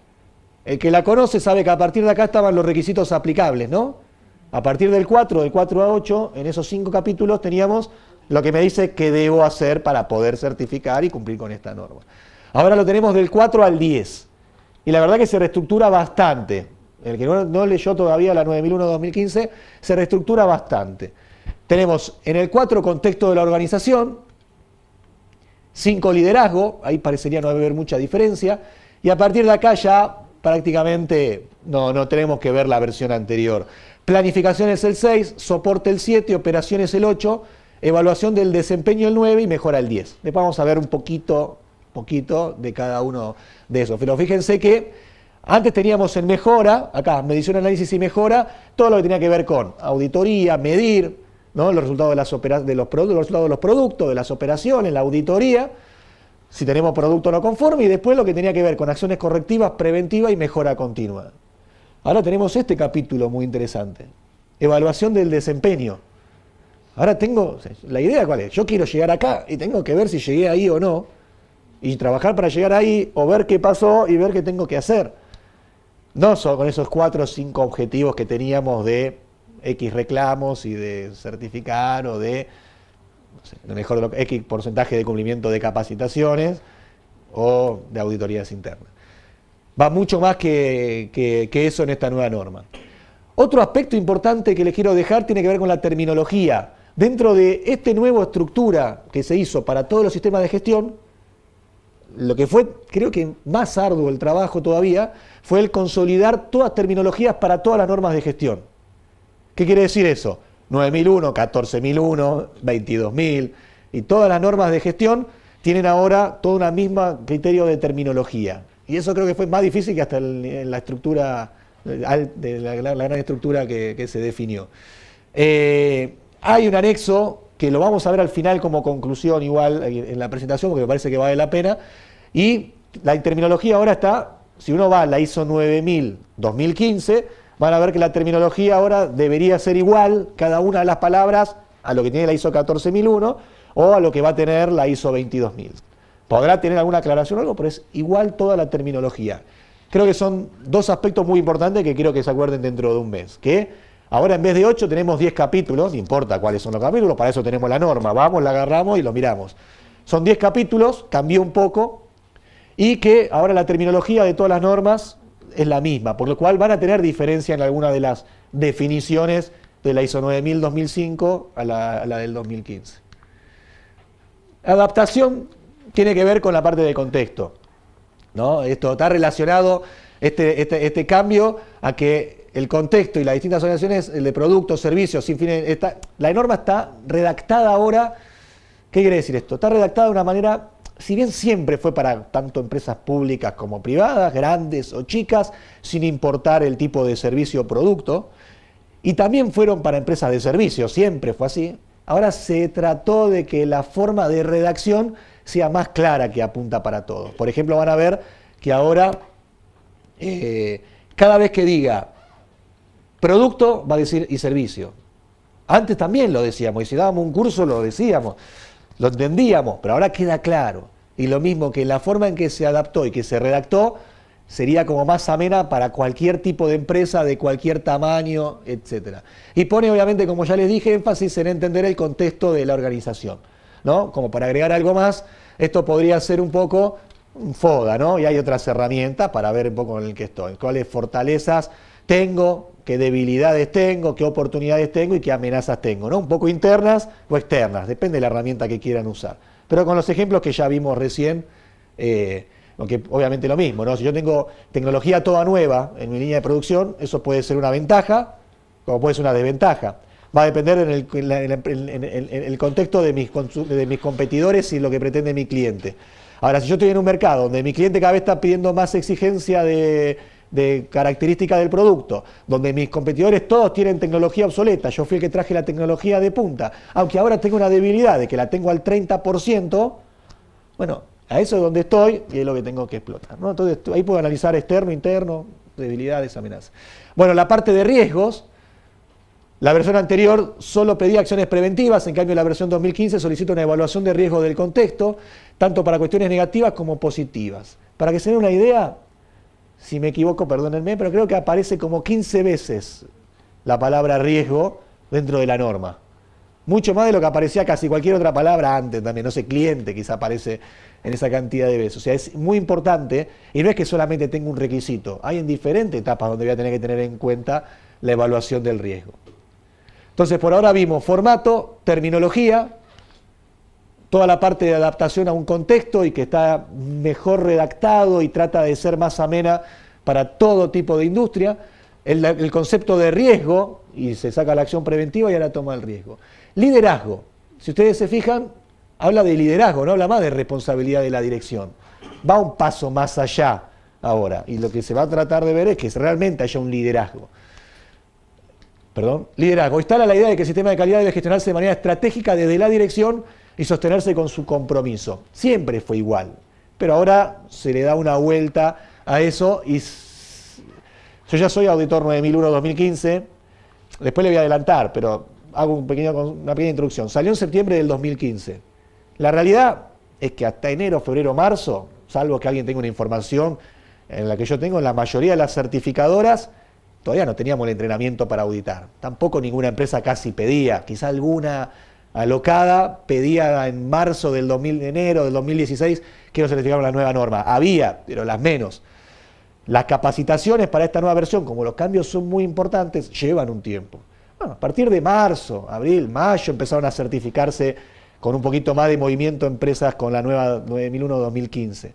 El que la conoce sabe que a partir de acá estaban los requisitos aplicables, ¿no? A partir del 4 a 8, en esos 5 capítulos teníamos lo que me dice que debo hacer para poder certificar y cumplir con esta norma. Ahora lo tenemos del 4 al 10. Y la verdad que se reestructura bastante. El que no leyó todavía la 9001-2015, se reestructura bastante. Tenemos en el 4 contexto de la organización, 5 liderazgo, ahí parecería no haber mucha diferencia, y a partir de acá ya prácticamente no tenemos que ver la versión anterior. Planificación es el 6, soporte el 7, operaciones el 8, evaluación del desempeño el 9 y mejora el 10. Después vamos a ver un poquito de cada uno de esos. Pero fíjense que antes teníamos en mejora, acá medición, análisis y mejora, todo lo que tenía que ver con auditoría, medir, ¿no? Los resultados de los productos, de las operaciones, la auditoría, si tenemos producto no conforme, y después lo que tenía que ver con acciones correctivas, preventivas y mejora continua. Ahora tenemos este capítulo muy interesante, evaluación del desempeño. Ahora tengo, la idea ¿cuál es? Yo quiero llegar acá y tengo que ver si llegué ahí o no, y trabajar para llegar ahí, o ver qué pasó y ver qué tengo que hacer. No solo con esos 4 o 5 objetivos que teníamos de X reclamos y de certificar o de, no sé, mejor X porcentaje de cumplimiento de capacitaciones o de auditorías internas. Va mucho más que eso en esta nueva norma. Otro aspecto importante que les quiero dejar tiene que ver con la terminología. Dentro de esta nueva estructura que se hizo para todos los sistemas de gestión, lo que fue, creo que más arduo el trabajo todavía, fue el consolidar todas terminologías para todas las normas de gestión. ¿Qué quiere decir eso? 9001, 14001, 22000 y todas las normas de gestión tienen ahora todo un mismo criterio de terminología. Y eso creo que fue más difícil que hasta en la estructura, de la gran estructura que se definió. Hay un anexo que lo vamos a ver al final como conclusión igual en la presentación, porque me parece que vale la pena, y la terminología ahora está, si uno va a la ISO 9000 2015, van a ver que la terminología ahora debería ser igual, cada una de las palabras, a lo que tiene la ISO 14001 o a lo que va a tener la ISO 22000. Podrá tener alguna aclaración o algo, pero es igual toda la terminología. Creo que son dos aspectos muy importantes que quiero que se acuerden dentro de un mes, que ahora en vez de 8 tenemos 10 capítulos, no importa cuáles son los capítulos, para eso tenemos la norma, vamos, la agarramos y lo miramos. Son 10 capítulos, cambió un poco, y que ahora la terminología de todas las normas es la misma, por lo cual van a tener diferencia en alguna de las definiciones de la ISO 9000 2005 a la del 2015. Adaptación tiene que ver con la parte de contexto, ¿no? Esto está relacionado, este cambio, a que el contexto y las distintas organizaciones de productos, servicios, sin fines, la norma está redactada ahora. ¿Qué quiere decir esto? Está redactada de una manera, si bien siempre fue para tanto empresas públicas como privadas, grandes o chicas, sin importar el tipo de servicio o producto, y también fueron para empresas de servicios, siempre fue así. Ahora se trató de que la forma de redacción sea más clara, que apunta para todos. Por ejemplo, van a ver que ahora, cada vez que diga producto, va a decir y servicio. Antes también lo decíamos, y si dábamos un curso lo decíamos, lo entendíamos, pero ahora queda claro. Y lo mismo que la forma en que se adaptó y que se redactó, sería como más amena para cualquier tipo de empresa, de cualquier tamaño, etc. Y pone, obviamente, como ya les dije, énfasis en entender el contexto de la organización, ¿no? Como para agregar algo más, esto podría ser un poco un FODA, ¿no? Y hay otras herramientas para ver un poco en el que estoy. ¿Cuáles fortalezas tengo? ¿Qué debilidades tengo? ¿Qué oportunidades tengo? ¿Y qué amenazas tengo? ¿No? Un poco internas o externas, depende de la herramienta que quieran usar. Pero con los ejemplos que ya vimos recién, aunque obviamente lo mismo, ¿no? Si yo tengo tecnología toda nueva en mi línea de producción, eso puede ser una ventaja, como puede ser una desventaja. Va a depender en el contexto de mis competidores y lo que pretende mi cliente. Ahora, si yo estoy en un mercado donde mi cliente cada vez está pidiendo más exigencia de características del producto, donde mis competidores todos tienen tecnología obsoleta, yo fui el que traje la tecnología de punta, aunque ahora tengo una debilidad de que la tengo al 30%, bueno, a eso es donde estoy y es lo que tengo que explotar, ¿no? Entonces ahí puedo analizar externo, interno, debilidades, amenazas. Bueno, la parte de riesgos, la versión anterior solo pedía acciones preventivas, en cambio la versión 2015 solicita una evaluación de riesgo del contexto, tanto para cuestiones negativas como positivas. Para que se den una idea, si me equivoco, perdónenme, pero creo que aparece como 15 veces la palabra riesgo dentro de la norma. Mucho más de lo que aparecía casi cualquier otra palabra antes también, no sé, cliente quizá aparece en esa cantidad de veces. O sea, es muy importante y no es que solamente tenga un requisito, hay en diferentes etapas donde voy a tener que tener en cuenta la evaluación del riesgo. Entonces, por ahora vimos formato, terminología, toda la parte de adaptación a un contexto y que está mejor redactado y trata de ser más amena para todo tipo de industria, el concepto de riesgo, y se saca la acción preventiva y ahora toma el riesgo. Liderazgo, si ustedes se fijan, habla de liderazgo, no habla más de responsabilidad de la dirección. Va un paso más allá ahora, y lo que se va a tratar de ver es que realmente haya un liderazgo. Liderazgo. Instala la idea de que el sistema de calidad debe gestionarse de manera estratégica desde la dirección y sostenerse con su compromiso. Siempre fue igual, pero ahora se le da una vuelta a eso y yo ya soy auditor 9001-2015, después le voy a adelantar, pero hago una pequeña introducción. Salió en septiembre del 2015. La realidad es que hasta enero, febrero, marzo, salvo que alguien tenga una información en la que yo tengo, en la mayoría de las certificadoras, todavía no teníamos el entrenamiento para auditar. Tampoco ninguna empresa casi pedía, quizá alguna alocada pedía en marzo del enero del 2016 que nos certificaran la nueva norma. Había, pero las menos. Las capacitaciones para esta nueva versión, como los cambios son muy importantes, llevan un tiempo. Bueno, a partir de marzo, abril, mayo empezaron a certificarse con un poquito más de movimiento empresas con la nueva 9001-2015.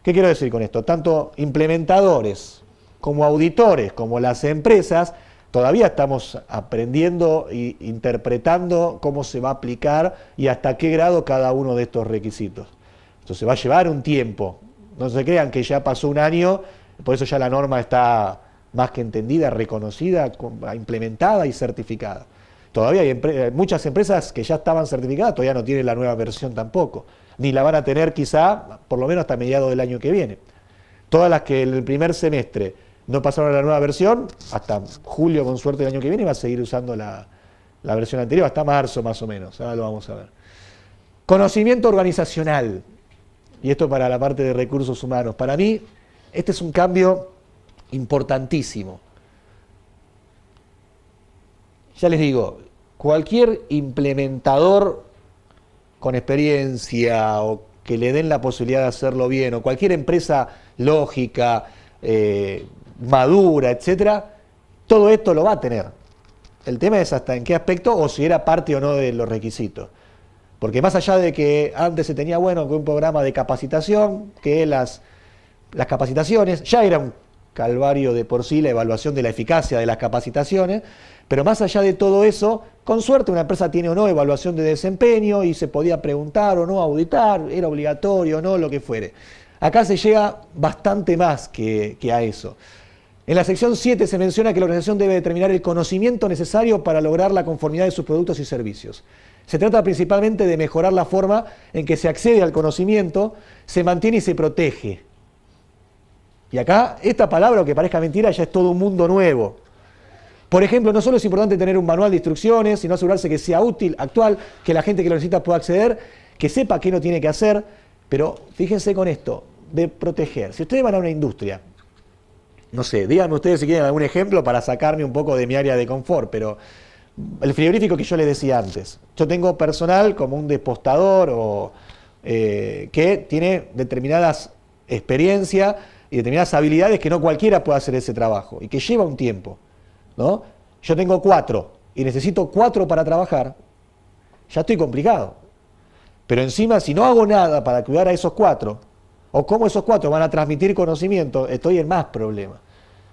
¿Qué quiero decir con esto? Tanto implementadores como auditores, como las empresas, todavía estamos aprendiendo e interpretando cómo se va a aplicar y hasta qué grado cada uno de estos requisitos. Entonces va a llevar un tiempo. No se crean que ya pasó un año, por eso ya la norma está más que entendida, reconocida, implementada y certificada. Todavía hay muchas empresas que ya estaban certificadas, todavía no tienen la nueva versión tampoco, ni la van a tener quizá por lo menos hasta mediados del año que viene. Todas las que en el primer semestre no pasaron a la nueva versión, hasta julio con suerte del año que viene va a seguir usando la versión anterior, hasta marzo más o menos, ahora lo vamos a ver. Conocimiento organizacional, y esto para la parte de recursos humanos. Para mí, este es un cambio importantísimo. Ya les digo, cualquier implementador con experiencia o que le den la posibilidad de hacerlo bien, o cualquier empresa lógica, madura, etcétera, todo esto lo va a tener. El tema es hasta en qué aspecto o si era parte o no de los requisitos. Porque más allá de que antes se tenía bueno que un programa de capacitación, que las capacitaciones, ya era un calvario de por sí la evaluación de la eficacia de las capacitaciones, pero más allá de todo eso, con suerte una empresa tiene o no evaluación de desempeño y se podía preguntar o no auditar, era obligatorio o no, lo que fuere. Acá se llega bastante más que a eso. En la sección 7 se menciona que la organización debe determinar el conocimiento necesario para lograr la conformidad de sus productos y servicios. Se trata principalmente de mejorar la forma en que se accede al conocimiento, se mantiene y se protege. Y acá, esta palabra, aunque parezca mentira, ya es todo un mundo nuevo. Por ejemplo, no solo es importante tener un manual de instrucciones, sino asegurarse que sea útil, actual, que la gente que lo necesita pueda acceder, que sepa qué no tiene que hacer, pero fíjense con esto, de proteger. Si ustedes van a una industria, no sé, díganme ustedes si quieren algún ejemplo para sacarme un poco de mi área de confort, pero el frigorífico que yo les decía antes, yo tengo personal como un despostador o que tiene determinadas experiencias y determinadas habilidades que no cualquiera puede hacer ese trabajo y que lleva un tiempo, ¿no? Yo tengo 4 y necesito 4 para trabajar, ya estoy complicado. Pero encima, si no hago nada para cuidar a esos 4, o cómo esos 4 van a transmitir conocimiento, estoy en más problemas.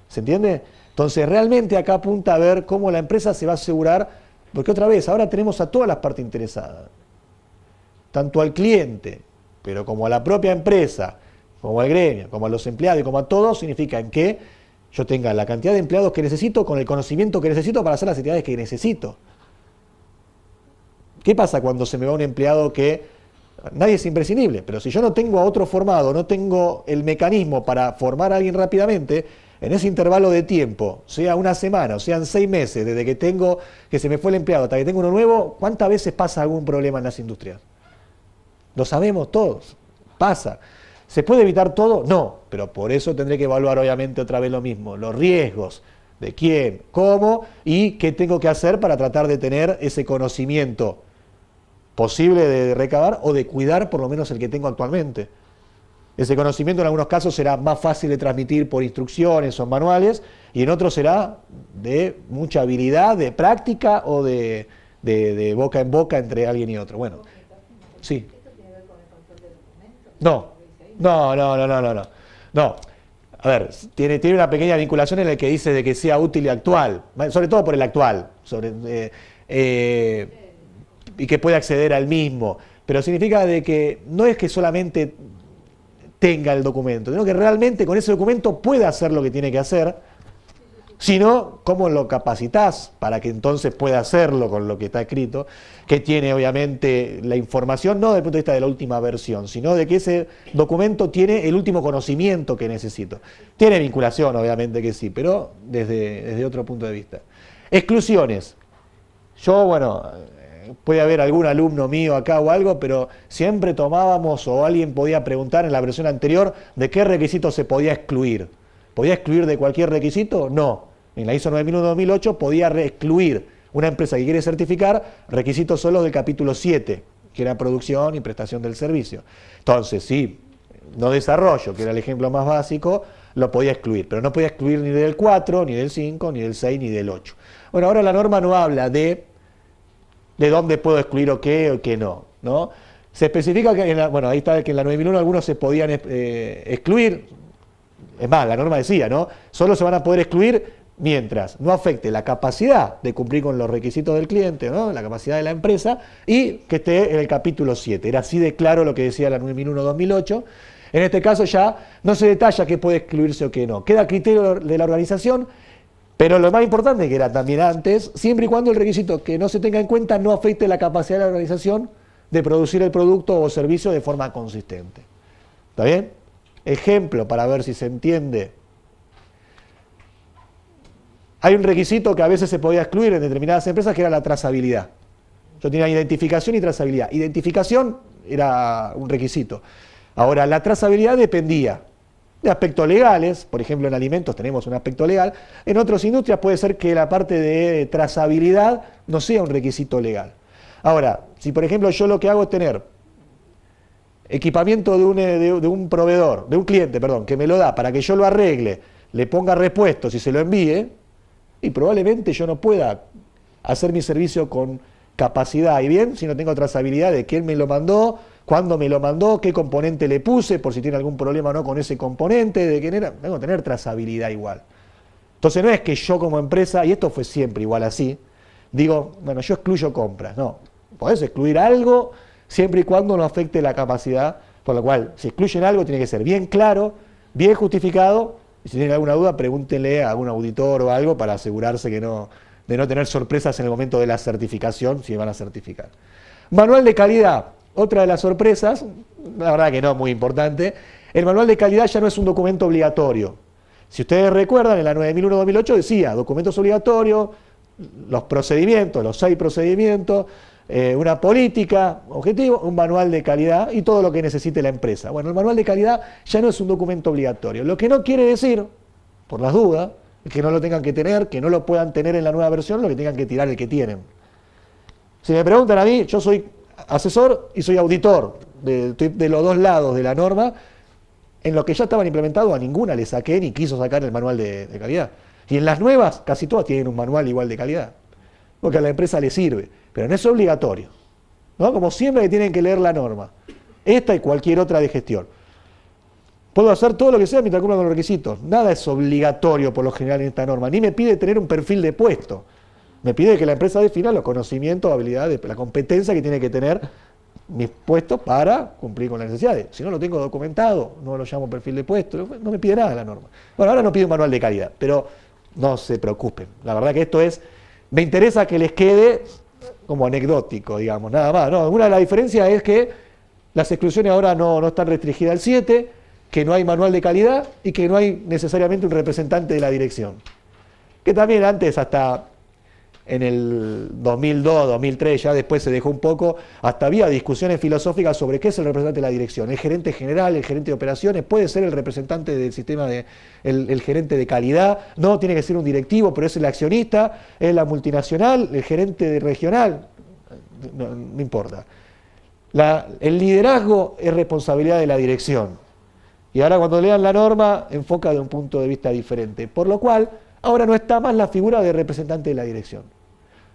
¿Se entiende? Entonces, realmente acá apunta a ver cómo la empresa se va a asegurar, porque otra vez, ahora tenemos a todas las partes interesadas, tanto al cliente, pero como a la propia empresa, como al gremio, como a los empleados y como a todos, significa en que yo tenga la cantidad de empleados que necesito con el conocimiento que necesito para hacer las actividades que necesito. ¿Qué pasa cuando se me va un empleado que nadie es imprescindible? Pero si yo no tengo a otro formado, no tengo el mecanismo para formar a alguien rápidamente, en ese intervalo de tiempo, sea una semana o sean 6 meses, desde que tengo que se me fue el empleado hasta que tengo uno nuevo, ¿cuántas veces pasa algún problema en las industrias? Lo sabemos todos, pasa. ¿Se puede evitar todo? No, pero por eso tendré que evaluar obviamente otra vez lo mismo, los riesgos, de quién, cómo y qué tengo que hacer para tratar de tener ese conocimiento posible de recabar o de cuidar por lo menos el que tengo actualmente. Ese conocimiento en algunos casos será más fácil de transmitir por instrucciones o manuales y en otros será de mucha habilidad, de práctica o de boca en boca entre alguien y otro. Bueno, sí. ¿Esto tiene que ver con el control de documentos? No. No. A ver, tiene una pequeña vinculación en la que dice de que sea útil y actual, sobre todo por el actual, y que pueda acceder al mismo. Pero significa de que no es que solamente tenga el documento, sino que realmente con ese documento pueda hacer lo que tiene que hacer, sino cómo lo capacitas para que entonces pueda hacerlo con lo que está escrito, que tiene obviamente la información, no desde el punto de vista de la última versión, sino de que ese documento tiene el último conocimiento que necesito. Tiene vinculación, obviamente que sí, pero desde otro punto de vista. Exclusiones. Yo, bueno, puede haber algún alumno mío acá o algo, pero siempre tomábamos o alguien podía preguntar en la versión anterior de qué requisito se podía excluir. ¿Podía excluir de cualquier requisito? No. En la ISO 9001-2008 podía excluir una empresa que quiere certificar requisitos solo del capítulo 7, que era producción y prestación del servicio. Entonces, sí, no desarrollo, que era el ejemplo más básico, lo podía excluir, pero no podía excluir ni del 4, ni del 5, ni del 6, ni del 8. Bueno, ahora la norma no habla de dónde puedo excluir o qué no. ¿no? Se especifica que, bueno, ahí está que en la 9001 algunos se podían excluir, es más, la norma decía, ¿no? Solo se van a poder excluir mientras no afecte la capacidad de cumplir con los requisitos del cliente, ¿no? La capacidad de la empresa, y que esté en el capítulo 7. Era así de claro lo que decía la 9001-2008. En este caso ya no se detalla qué puede excluirse o qué no. Queda a criterio de la organización, pero lo más importante, que era también antes, siempre y cuando el requisito que no se tenga en cuenta no afecte la capacidad de la organización de producir el producto o servicio de forma consistente. ¿Está bien? Ejemplo para ver si se entiende. Hay un requisito que a veces se podía excluir en determinadas empresas, que era la trazabilidad. Yo tenía identificación y trazabilidad. Identificación era un requisito. Ahora, la trazabilidad dependía de aspectos legales. Por ejemplo, en alimentos tenemos un aspecto legal. En otras industrias puede ser que la parte de trazabilidad no sea un requisito legal. Ahora, si por ejemplo yo lo que hago es tener equipamiento de un proveedor, de un cliente, perdón, que me lo da para que yo lo arregle, le ponga repuestos y se lo envíe, y probablemente yo no pueda hacer mi servicio con capacidad y bien si no tengo trazabilidad de quién me lo mandó, cuándo me lo mandó, qué componente le puse, por si tiene algún problema o no con ese componente, de quién era. Tengo que tener trazabilidad igual. Entonces no es que yo como empresa, y esto fue siempre igual así, digo, bueno, yo excluyo compras. No, podés excluir algo siempre y cuando no afecte la capacidad, por lo cual, si excluyen algo tiene que ser bien claro, bien justificado, y si tienen alguna duda, pregúntenle a algún auditor o algo para asegurarse de no tener sorpresas en el momento de la certificación, si van a certificar. Manual de calidad, otra de las sorpresas, la verdad que no muy importante, el manual de calidad ya no es un documento obligatorio. Si ustedes recuerdan, en la 9001-2008 decía, documentos obligatorios, los procedimientos, los 6 procedimientos, una política, objetivo, un manual de calidad y todo lo que necesite la empresa. Bueno, el manual de calidad ya no es un documento obligatorio. Lo que no quiere decir, por las dudas, es que no lo tengan que tener, que no lo puedan tener en la nueva versión, lo que tengan que tirar el que tienen. Si me preguntan a mí, yo soy asesor y soy auditor de los dos lados de la norma. En los que ya estaban implementados a ninguna le saqué ni quiso sacar el manual de calidad. Y en las nuevas, casi todas tienen un manual igual de calidad, porque a la empresa le sirve, pero no es obligatorio, ¿no? Como siempre que tienen que leer la norma, esta y cualquier otra de gestión. Puedo hacer todo lo que sea mientras cumpla con los requisitos, nada es obligatorio por lo general en esta norma, ni me pide tener un perfil de puesto, me pide que la empresa defina los conocimientos, habilidades, la competencia que tiene que tener mis puestos para cumplir con las necesidades. Si no lo tengo documentado, no lo llamo perfil de puesto, no me pide nada la norma. Bueno, ahora no pide un manual de calidad, pero no se preocupen. La verdad que esto me interesa que les quede como anecdótico, digamos, nada más. No, una de las diferencias es que las exclusiones ahora no están restringidas al 7, que no hay manual de calidad y que no hay necesariamente un representante de la dirección. Que también antes, hasta en el 2002, 2003, ya después se dejó un poco, hasta había discusiones filosóficas sobre qué es el representante de la dirección. El gerente general, el gerente de operaciones, puede ser el representante del sistema, el gerente de calidad, no, tiene que ser un directivo, pero es el accionista, es la multinacional, el gerente regional, no importa. El liderazgo es responsabilidad de la dirección. Y ahora cuando lean la norma, enfoca de un punto de vista diferente. Por lo cual, ahora no está más la figura de representante de la dirección.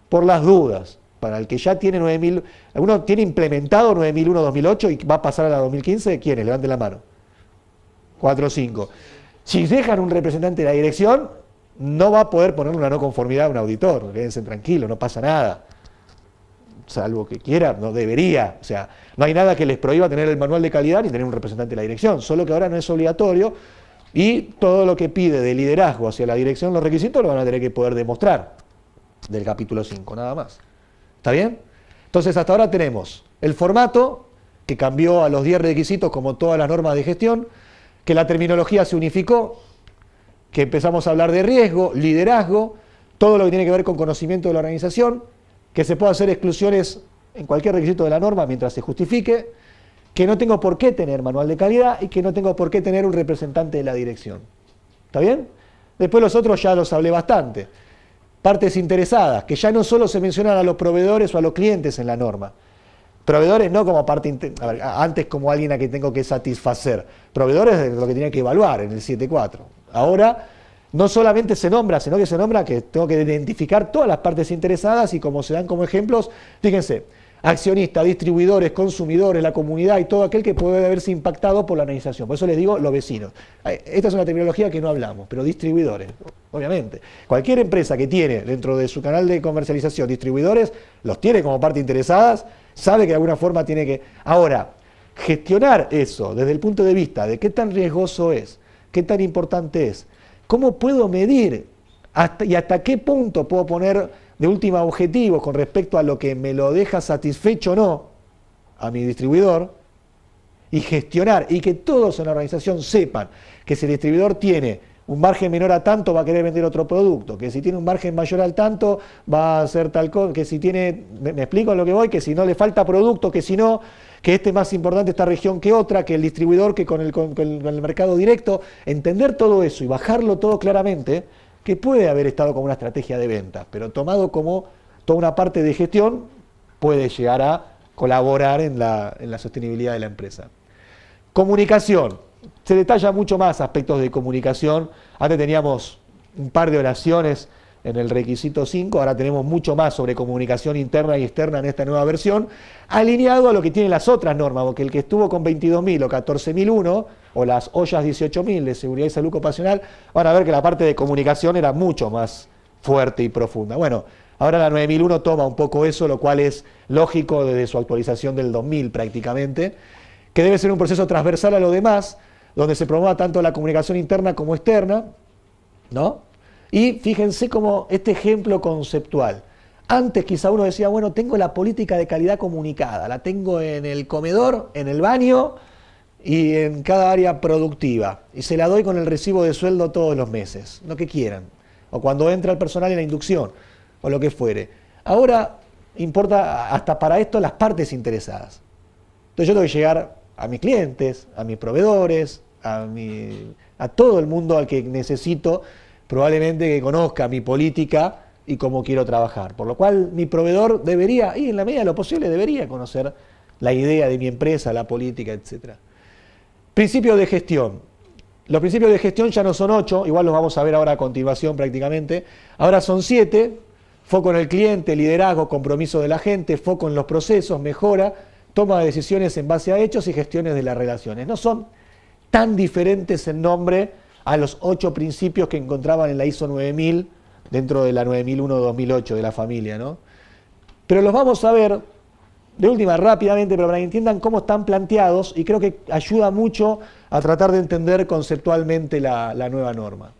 Por las dudas, para el que ya tiene 9000, alguno tiene implementado 9001-2008 y va a pasar a la 2015, ¿quiénes? Levanten la mano. 4 o 5. Si dejan un representante de la dirección, no va a poder ponerle una no conformidad a un auditor. Quédense tranquilos, no pasa nada. Salvo que quiera, no debería. O sea, no hay nada que les prohíba tener el manual de calidad ni tener un representante de la dirección. Solo que ahora no es obligatorio. Y todo lo que pide de liderazgo hacia la dirección, los requisitos, lo van a tener que poder demostrar del capítulo 5, nada más. ¿Está bien? Entonces, hasta ahora tenemos el formato, que cambió a los 10 requisitos como todas las normas de gestión, que la terminología se unificó, que empezamos a hablar de riesgo, liderazgo, todo lo que tiene que ver con conocimiento de la organización, que se puede hacer exclusiones en cualquier requisito de la norma mientras se justifique, que no tengo por qué tener manual de calidad y que no tengo por qué tener un representante de la dirección. ¿Está bien? Después los otros ya los hablé bastante. Partes interesadas, que ya no solo se mencionan a los proveedores o a los clientes en la norma. Proveedores no como parte, antes como alguien a quien tengo que satisfacer. Proveedores es lo que tenía que evaluar en el 7.4. Ahora no solamente se nombra, sino que se nombra que tengo que identificar todas las partes interesadas y como se dan como ejemplos, fíjense, accionistas, distribuidores, consumidores, la comunidad y todo aquel que puede verse impactado por la organización. Por eso les digo los vecinos. Esta es una terminología que no hablamos, pero distribuidores, obviamente. Cualquier empresa que tiene dentro de su canal de comercialización distribuidores, los tiene como parte interesadas, sabe que de alguna forma tiene que... Ahora, gestionar eso desde el punto de vista de qué tan riesgoso es, qué tan importante es, cómo puedo medir y hasta qué punto puedo poner de última objetivos con respecto a lo que me lo deja satisfecho o no a mi distribuidor, y gestionar y que todos en la organización sepan que si el distribuidor tiene un margen menor a tanto va a querer vender otro producto, que si tiene un margen mayor al tanto va a hacer tal cosa, que si tiene, me explico a lo que voy, que si no le falta producto, que si no, que este es más importante esta región que otra, que el distribuidor, que con el mercado directo, entender todo eso y bajarlo todo claramente, que puede haber estado como una estrategia de venta, pero tomado como toda una parte de gestión, puede llegar a colaborar en la sostenibilidad de la empresa. Comunicación. Se detalla mucho más aspectos de comunicación. Antes teníamos un par de oraciones en el requisito 5, ahora tenemos mucho más sobre comunicación interna y externa en esta nueva versión, alineado a lo que tienen las otras normas, porque el que estuvo con 22.000 o 14.001, o las ollas 18.000 de seguridad y salud ocupacional, van a ver que la parte de comunicación era mucho más fuerte y profunda. Bueno, ahora la 9.001 toma un poco eso, lo cual es lógico desde su actualización del 2000 prácticamente, que debe ser un proceso transversal a lo demás, donde se promueva tanto la comunicación interna como externa, ¿no? Y fíjense como este ejemplo conceptual. Antes quizá uno decía, bueno, tengo la política de calidad comunicada, la tengo en el comedor, en el baño y en cada área productiva. Y se la doy con el recibo de sueldo todos los meses, lo que quieran. O cuando entra el personal en la inducción, o lo que fuere. Ahora importa hasta para esto las partes interesadas. Entonces yo tengo que llegar a mis clientes, a mis proveedores, a todo el mundo al que necesito, probablemente que conozca mi política y cómo quiero trabajar. Por lo cual mi proveedor debería, y en la medida de lo posible, debería conocer la idea de mi empresa, la política, etc. Principios de gestión. Los principios de gestión ya no son 8, igual los vamos a ver ahora a continuación prácticamente. Ahora son 7. Foco en el cliente, liderazgo, compromiso de la gente, foco en los procesos, mejora, toma de decisiones en base a hechos y gestiones de las relaciones. No son tan diferentes en nombre a los 8 principios que encontraban en la ISO 9000 dentro de la 9001-2008 de la familia, ¿no? Pero los vamos a ver de última rápidamente, pero para que entiendan cómo están planteados, y creo que ayuda mucho a tratar de entender conceptualmente la nueva norma.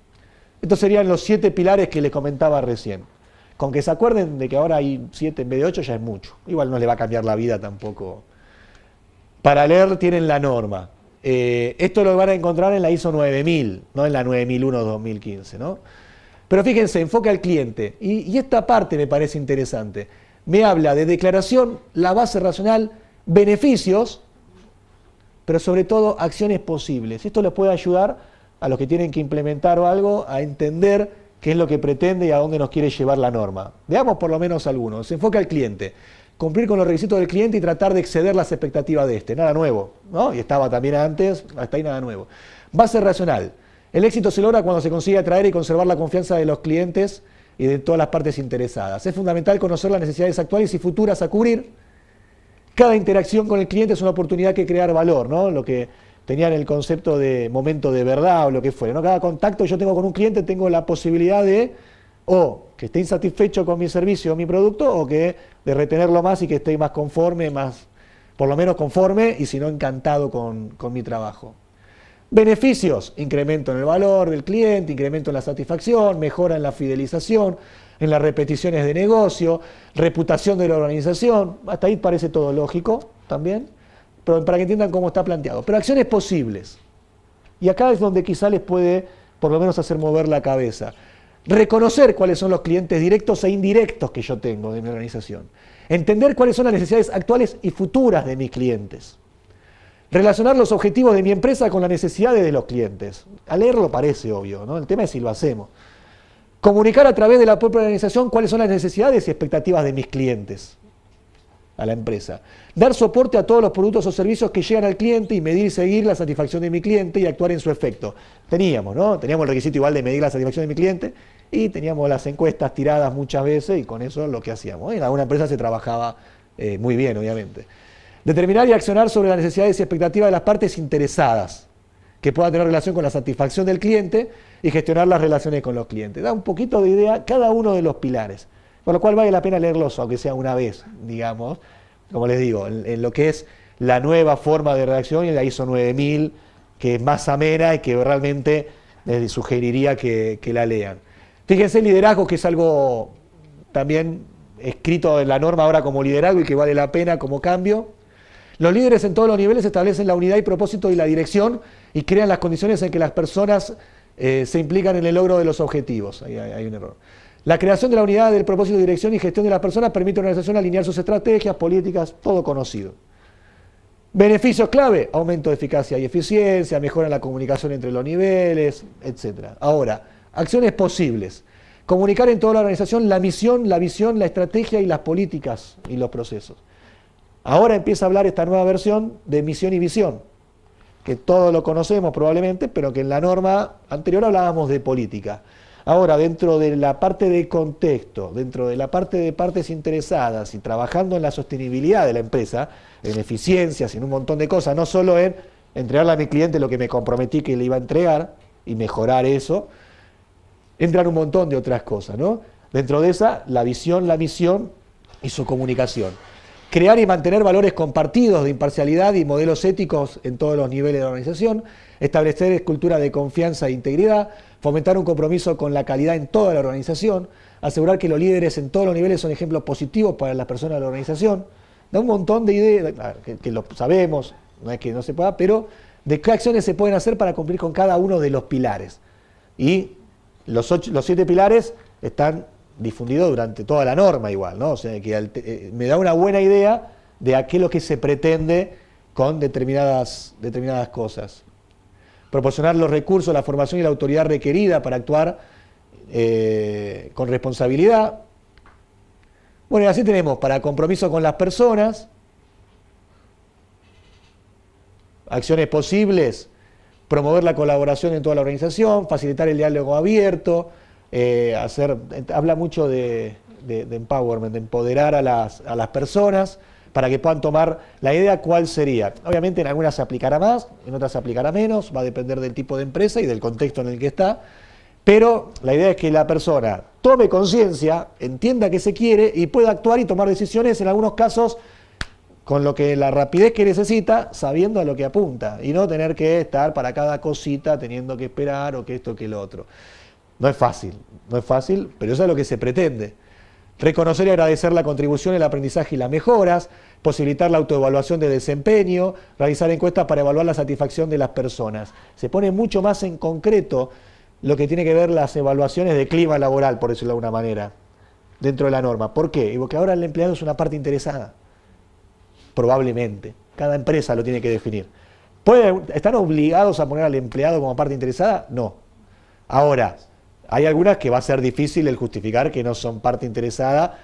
Estos serían los 7 pilares que les comentaba recién. Con que se acuerden de que ahora hay 7 en vez de 8 ya es mucho. Igual no le va a cambiar la vida tampoco. Para leer tienen la norma. Esto lo van a encontrar en la ISO 9000, no en la 9001-2015, ¿no? Pero fíjense, enfoca al cliente. Y esta parte me parece interesante. Me habla de declaración, la base racional, beneficios, pero sobre todo acciones posibles. Esto les puede ayudar a los que tienen que implementar algo a entender qué es lo que pretende y a dónde nos quiere llevar la norma. Veamos por lo menos algunos. Se enfoca al cliente. Cumplir con los requisitos del cliente y tratar de exceder las expectativas de este. Nada nuevo, ¿no? Y estaba también antes, hasta ahí nada nuevo. Base racional. El éxito se logra cuando se consigue atraer y conservar la confianza de los clientes y de todas las partes interesadas. Es fundamental conocer las necesidades actuales y futuras a cubrir. Cada interacción con el cliente es una oportunidad que crear valor, ¿no? Lo que tenían el concepto de momento de verdad o lo que fuera, ¿no? Cada contacto que yo tengo con un cliente tengo la posibilidad de o que esté insatisfecho con mi servicio o mi producto, o que de retenerlo más y que esté más conforme, más, por lo menos conforme, y si no encantado con mi trabajo. Beneficios: incremento en el valor del cliente, incremento en la satisfacción, mejora en la fidelización, en las repeticiones de negocio, reputación de la organización. Hasta ahí parece todo lógico también, pero para que entiendan cómo está planteado. Pero acciones posibles. Y acá es donde quizá les puede por lo menos hacer mover la cabeza. Reconocer cuáles son los clientes directos e indirectos que yo tengo de mi organización. Entender cuáles son las necesidades actuales y futuras de mis clientes. Relacionar los objetivos de mi empresa con las necesidades de los clientes. A leerlo parece obvio, ¿no? El tema es si lo hacemos. Comunicar a través de la propia organización cuáles son las necesidades y expectativas de mis clientes a la empresa. Dar soporte a todos los productos o servicios que llegan al cliente y medir y seguir la satisfacción de mi cliente y actuar en su efecto. Teníamos, ¿no? Teníamos el requisito igual de medir la satisfacción de mi cliente y teníamos las encuestas tiradas muchas veces y con eso es lo que hacíamos. En alguna empresa se trabajaba muy bien, obviamente. Determinar y accionar sobre las necesidades y expectativas de las partes interesadas, que puedan tener relación con la satisfacción del cliente y gestionar las relaciones con los clientes. Da un poquito de idea cada uno de los pilares, con lo cual vale la pena leerlos, aunque sea una vez, digamos, como les digo, en lo que es la nueva forma de redacción y la ISO 9000, que es más amena y que realmente les sugeriría que la lean. Fíjense el liderazgo, que es algo también escrito en la norma ahora como liderazgo y que vale la pena como cambio. Los líderes en todos los niveles establecen la unidad y propósito y la dirección y crean las condiciones en que las personas se implican en el logro de los objetivos. Ahí hay un error. La creación de la unidad del propósito, dirección y gestión de las personas permite a una organización alinear sus estrategias, políticas, todo conocido. Beneficios clave: aumento de eficacia y eficiencia, mejora en la comunicación entre los niveles, etc. Ahora, acciones posibles: comunicar en toda la organización la misión, la visión, la estrategia y las políticas y los procesos. Ahora empieza a hablar esta nueva versión de misión y visión, que todos lo conocemos probablemente, pero que en la norma anterior hablábamos de política. Ahora, dentro de la parte de contexto, dentro de la parte de partes interesadas y trabajando en la sostenibilidad de la empresa, en eficiencias, en un montón de cosas, no solo en entregarle a mi cliente lo que me comprometí que le iba a entregar y mejorar eso, entran un montón de otras cosas, ¿no? Dentro de esa, la visión, la misión y su comunicación. Crear y mantener valores compartidos de imparcialidad y modelos éticos en todos los niveles de la organización, establecer cultura de confianza e integridad, fomentar un compromiso con la calidad en toda la organización, asegurar que los líderes en todos los niveles son ejemplos positivos para las personas de la organización. Da un montón de ideas, que lo sabemos, no es que no se pueda, pero de qué acciones se pueden hacer para cumplir con cada uno de los pilares. Y los 7 pilares están difundidos durante toda la norma igual, ¿no? O sea, que me da una buena idea de a qué es lo que se pretende con determinadas cosas. Proporcionar los recursos, la formación y la autoridad requerida para actuar con responsabilidad. Bueno, y así tenemos para compromiso con las personas, acciones posibles: promover la colaboración en toda la organización, facilitar el diálogo abierto, habla mucho de empowerment, de empoderar a las personas para que puedan tomar la idea. ¿Cuál sería? Obviamente en algunas se aplicará más, en otras se aplicará menos, va a depender del tipo de empresa y del contexto en el que está, pero la idea es que la persona tome conciencia, entienda qué se quiere y pueda actuar y tomar decisiones, en algunos casos con la rapidez que necesita, sabiendo a lo que apunta, y no tener que estar para cada cosita teniendo que esperar o que esto que lo otro. No es fácil, pero eso es lo que se pretende. Reconocer y agradecer la contribución, el aprendizaje y las mejoras, posibilitar la autoevaluación de desempeño, realizar encuestas para evaluar la satisfacción de las personas. Se pone mucho más en concreto lo que tiene que ver las evaluaciones de clima laboral, por decirlo de alguna manera, dentro de la norma. ¿Por qué? Porque ahora el empleado es una parte interesada, probablemente. Cada empresa lo tiene que definir. ¿Están obligados a poner al empleado como parte interesada? No. Ahora, hay algunas que va a ser difícil el justificar que no son parte interesada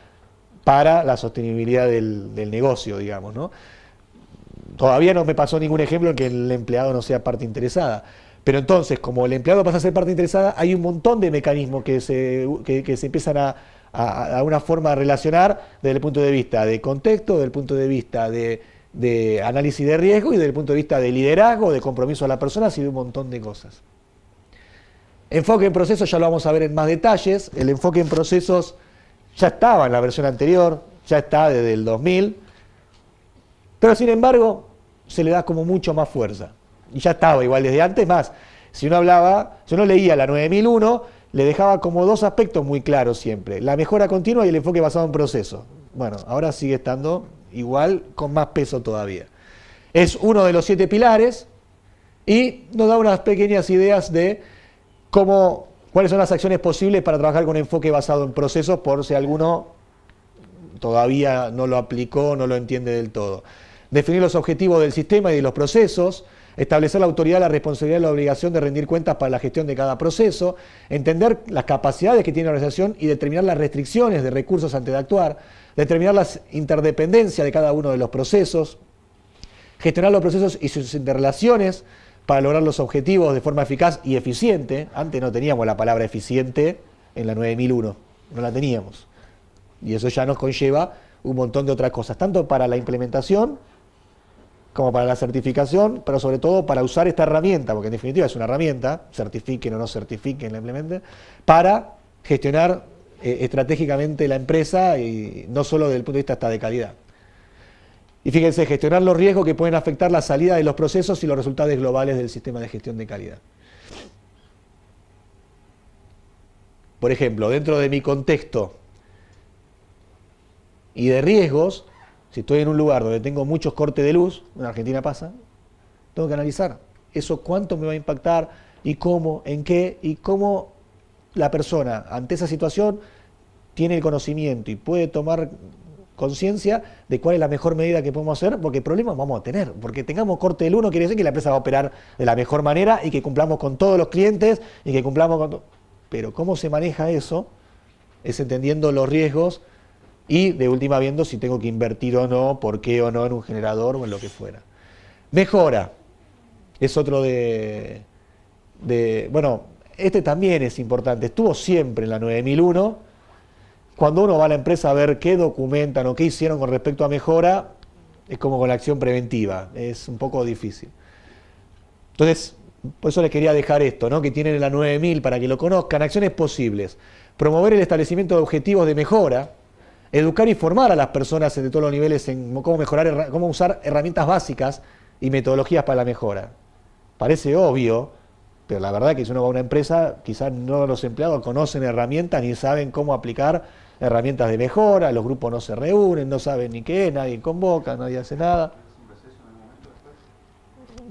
para la sostenibilidad del negocio, digamos, ¿no? Todavía no me pasó ningún ejemplo en que el empleado no sea parte interesada. Pero entonces, como el empleado pasa a ser parte interesada, hay un montón de mecanismos que se empiezan a una forma de relacionar desde el punto de vista de contexto, desde el punto de vista de análisis de riesgo y desde el punto de vista de liderazgo, de compromiso a las personas y de un montón de cosas. Enfoque en procesos ya lo vamos a ver en más detalles. El enfoque en procesos ya estaba en la versión anterior, ya está desde el 2000, pero sin embargo se le da como mucho más fuerza. Y ya estaba igual desde antes, más. Si uno leía la 9001, le dejaba como 2 aspectos muy claros siempre: la mejora continua y el enfoque basado en procesos. Bueno, ahora sigue estando igual, con más peso todavía. Es uno de los 7 pilares y nos da unas pequeñas ideas de cuáles son las acciones posibles para trabajar con enfoque basado en procesos, por si alguno todavía no lo aplicó, no lo entiende del todo. Definir los objetivos del sistema y de los procesos, establecer la autoridad, la responsabilidad y la obligación de rendir cuentas para la gestión de cada proceso, entender las capacidades que tiene la organización y determinar las restricciones de recursos antes de actuar, determinar las interdependencias de cada uno de los procesos, gestionar los procesos y sus interrelaciones para lograr los objetivos de forma eficaz y eficiente. Antes no teníamos la palabra eficiente en la 9001, no la teníamos. Y eso ya nos conlleva un montón de otras cosas, tanto para la implementación como para la certificación, pero sobre todo para usar esta herramienta, porque en definitiva es una herramienta, certifiquen o no certifiquen, la implementen, para gestionar estratégicamente la empresa y no solo desde el punto de vista hasta de calidad. Y fíjense, gestionar los riesgos que pueden afectar la salida de los procesos y los resultados globales del sistema de gestión de calidad. Por ejemplo, dentro de mi contexto y de riesgos, si estoy en un lugar donde tengo muchos cortes de luz, en Argentina pasa, tengo que analizar eso cuánto me va a impactar y cómo, en qué y cómo la persona ante esa situación tiene el conocimiento y puede tomar conciencia de cuál es la mejor medida que podemos hacer, porque problemas vamos a tener. Porque tengamos corte de luz no quiere decir que la empresa va a operar de la mejor manera y que cumplamos con todos los clientes y que cumplamos con todo. Pero cómo se maneja eso es entendiendo los riesgos y de última viendo si tengo que invertir o no, por qué o no en un generador o en lo que fuera. Mejora. Es otro bueno, este también es importante. Estuvo siempre en la 9001. Cuando uno va a la empresa a ver qué documentan o qué hicieron con respecto a mejora, es como con la acción preventiva. Es un poco difícil. Entonces, por eso les quería dejar esto, ¿no? Que tienen en la 9000 para que lo conozcan. Acciones posibles. Promover el establecimiento de objetivos de mejora. Educar y formar a las personas de todos los niveles en cómo mejorar, cómo usar herramientas básicas y metodologías para la mejora. Parece obvio, pero la verdad es que si uno va a una empresa, quizás no los empleados conocen herramientas ni saben cómo aplicar herramientas de mejora, los grupos no se reúnen, no saben ni qué, nadie convoca, nadie hace nada.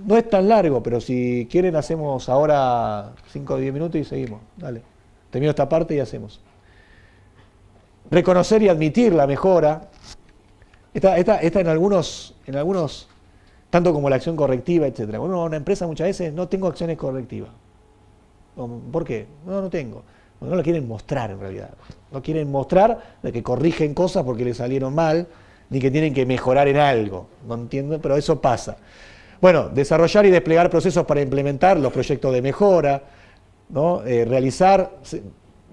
No es tan largo, pero si quieren hacemos ahora 5 o 10 minutos y seguimos. Dale, termino esta parte y hacemos. Reconocer y admitir la mejora. Esta en algunos, tanto como la acción correctiva, etc. Bueno, una empresa muchas veces no tengo acciones correctivas. ¿Por qué? No tengo. No lo quieren mostrar en realidad. No quieren mostrar de que corrigen cosas porque les salieron mal, ni que tienen que mejorar en algo. No entiendo, pero eso pasa. Bueno, desarrollar y desplegar procesos para implementar los proyectos de mejora, ¿no? Realizar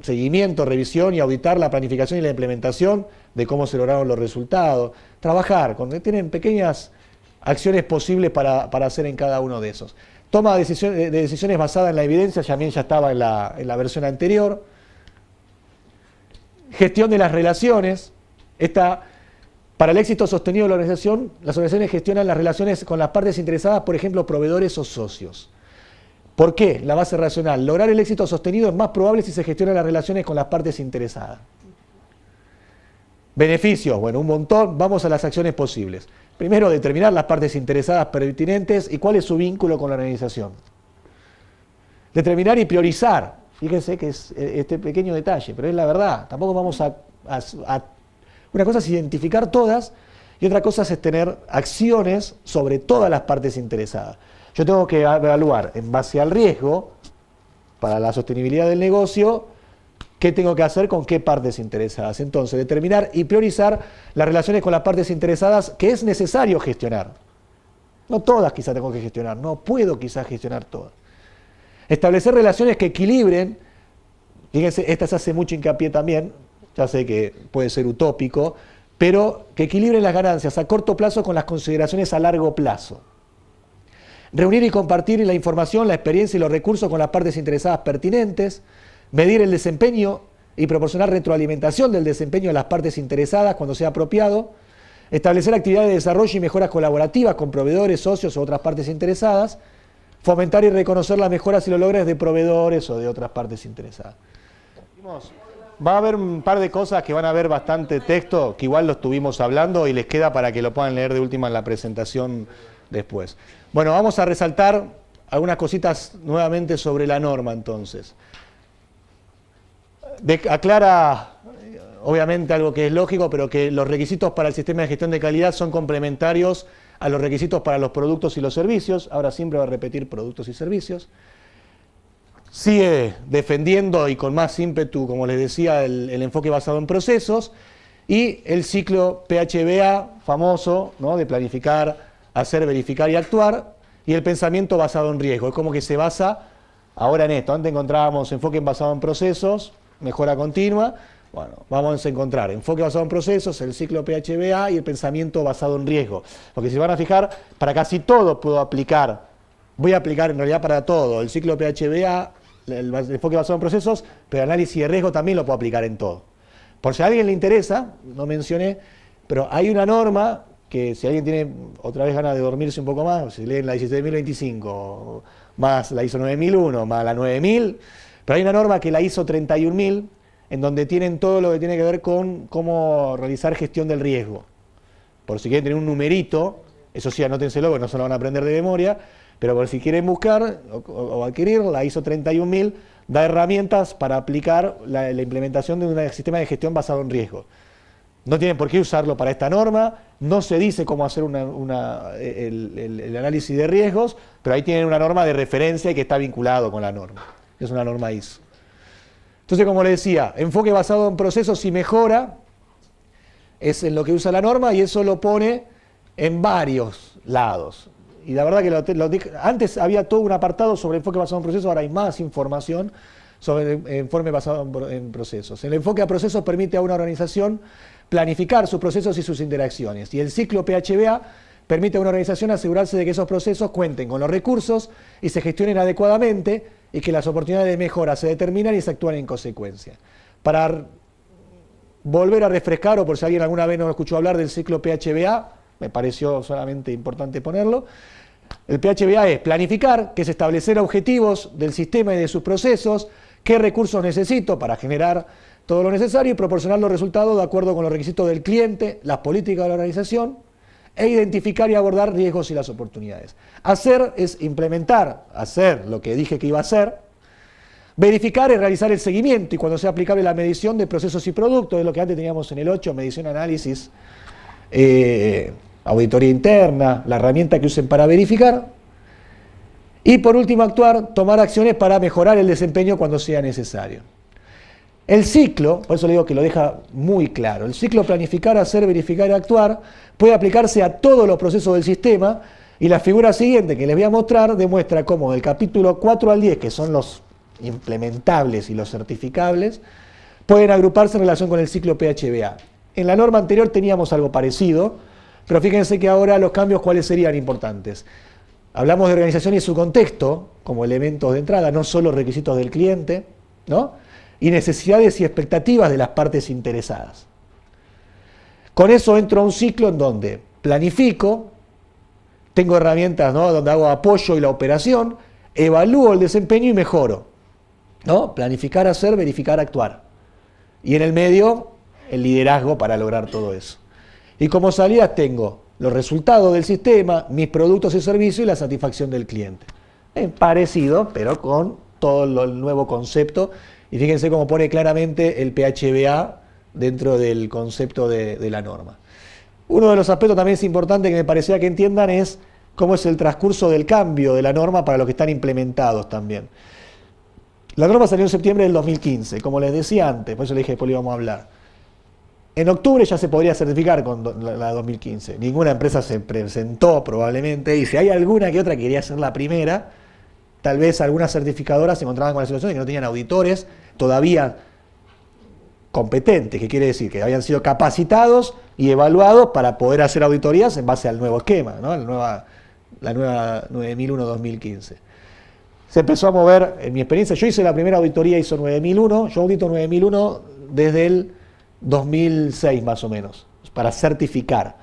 seguimiento, revisión y auditar la planificación y la implementación de cómo se lograron los resultados. Trabajar, tienen pequeñas acciones posibles para hacer en cada uno de esos. Toma de decisiones basadas en la evidencia, también ya estaba en la versión anterior. Gestión de las relaciones. Para el éxito sostenido de la organización, las organizaciones gestionan las relaciones con las partes interesadas, por ejemplo, proveedores o socios. ¿Por qué? La base racional. Lograr el éxito sostenido es más probable si se gestionan las relaciones con las partes interesadas. Beneficios, bueno, un montón. Vamos a las acciones posibles. Primero, determinar las partes interesadas pertinentes y cuál es su vínculo con la organización. Determinar y priorizar. Fíjense que es este pequeño detalle, pero es la verdad. Tampoco vamos a una cosa es identificar todas y otra cosa es tener acciones sobre todas las partes interesadas. Yo tengo que evaluar en base al riesgo, para la sostenibilidad del negocio, qué tengo que hacer con qué partes interesadas. Entonces, determinar y priorizar las relaciones con las partes interesadas que es necesario gestionar. No todas quizás tengo que gestionar, no puedo quizás gestionar todas. Establecer relaciones que equilibren, fíjense, esta se hace mucho hincapié también, ya sé que puede ser utópico, pero que equilibren las ganancias a corto plazo con las consideraciones a largo plazo. Reunir y compartir la información, la experiencia y los recursos con las partes interesadas pertinentes, medir el desempeño y proporcionar retroalimentación del desempeño de las partes interesadas cuando sea apropiado, establecer actividades de desarrollo y mejoras colaborativas con proveedores, socios o otras partes interesadas, fomentar y reconocer las mejoras y los logros de proveedores o de otras partes interesadas. Va a haber un par de cosas que van a ver bastante texto, que igual lo estuvimos hablando y les queda para que lo puedan leer de última en la presentación después. Bueno, vamos a resaltar algunas cositas nuevamente sobre la norma entonces. Aclara, obviamente, algo que es lógico, pero que los requisitos para el sistema de gestión de calidad son complementarios a los requisitos para los productos y los servicios. Ahora siempre va a repetir productos y servicios. Sigue defendiendo y con más ímpetu, como les decía, el enfoque basado en procesos y el ciclo PHBA famoso, ¿no? De planificar, hacer, verificar y actuar, y el pensamiento basado en riesgo. Es como que se basa ahora en esto. Antes encontrábamos enfoque basado en procesos, mejora continua, Bueno, vamos a encontrar enfoque basado en procesos, el ciclo PHBA y el pensamiento basado en riesgo. Porque si van a fijar, para casi todo puedo aplicar, voy a aplicar en realidad para todo, el ciclo PHBA, el enfoque basado en procesos, pero el análisis de riesgo también lo puedo aplicar en todo. Por si a alguien le interesa, no mencioné, pero hay una norma que si alguien tiene otra vez ganas de dormirse un poco más, si leen la 17.025, más la ISO 9001, más la 9000, pero hay una norma que la ISO 31000, en donde tienen todo lo que tiene que ver con cómo realizar gestión del riesgo. Por si quieren tener un numerito, eso sí, anótenselo, porque no se lo van a aprender de memoria, pero por si quieren buscar o adquirir, la ISO 31000 da herramientas para aplicar la implementación de un sistema de gestión basado en riesgo. No tienen por qué usarlo para esta norma, no se dice cómo hacer el análisis de riesgos, pero ahí tienen una norma de referencia y que está vinculado con la norma. Es una norma ISO. Entonces, como les decía, enfoque basado en procesos y mejora es en lo que usa la norma y eso lo pone en varios lados. Y la verdad que antes había todo un apartado sobre enfoque basado en procesos, ahora hay más información sobre el enfoque basado en procesos. El enfoque a procesos permite a una organización planificar sus procesos y sus interacciones. Y el ciclo PHBA permite a una organización asegurarse de que esos procesos cuenten con los recursos y se gestionen adecuadamente y que las oportunidades de mejora se determinan y se actúan en consecuencia. Para volver a refrescar, o por si alguien alguna vez no escuchó hablar del ciclo PHBA, me pareció solamente importante ponerlo, el PHBA es planificar, que es establecer objetivos del sistema y de sus procesos, qué recursos necesito para generar todo lo necesario y proporcionar los resultados de acuerdo con los requisitos del cliente, las políticas de la organización, e identificar y abordar riesgos y las oportunidades. Hacer es implementar, hacer lo que dije que iba a hacer. Verificar es realizar el seguimiento y cuando sea aplicable la medición de procesos y productos, es lo que antes teníamos en el 8, medición, análisis, auditoría interna, la herramienta que usen para verificar. Y por último actuar, tomar acciones para mejorar el desempeño cuando sea necesario. El ciclo, por eso le digo que lo deja muy claro, el ciclo planificar, hacer, verificar y actuar puede aplicarse a todos los procesos del sistema y la figura siguiente que les voy a mostrar demuestra cómo del capítulo 4 al 10, que son los implementables y los certificables, pueden agruparse en relación con el ciclo PHBA. En la norma anterior teníamos algo parecido, pero fíjense que ahora los cambios cuáles serían importantes. Hablamos de organización y su contexto como elementos de entrada, no solo requisitos del cliente, ¿no? Y necesidades y expectativas de las partes interesadas. Con eso entro a un ciclo en donde planifico, tengo herramientas, ¿no?, donde hago apoyo y la operación, evalúo el desempeño y mejoro, ¿no? Planificar, hacer, verificar, actuar. Y en el medio, el liderazgo para lograr todo eso. Y como salidas tengo los resultados del sistema, mis productos y servicios y la satisfacción del cliente. Parecido, pero con todo el nuevo concepto. Y fíjense cómo pone claramente el PHBA dentro del concepto de la norma. Uno de los aspectos también es importante que me parecía que entiendan es cómo es el transcurso del cambio de la norma para los que están implementados también. La norma salió en septiembre del 2015, como les decía antes, por eso les dije después le íbamos a hablar. En octubre ya se podría certificar con la 2015. Ninguna empresa se presentó probablemente, y si hay alguna que otra que quería ser la primera, tal vez algunas certificadoras se encontraban con la situación de que no tenían auditores todavía competentes, que quiere decir que habían sido capacitados y evaluados para poder hacer auditorías en base al nuevo esquema, ¿no? La nueva 9001-2015. Se empezó a mover, en mi experiencia, yo hice la primera auditoría ISO 9001, yo audito 9001 desde el 2006 más o menos, para certificar.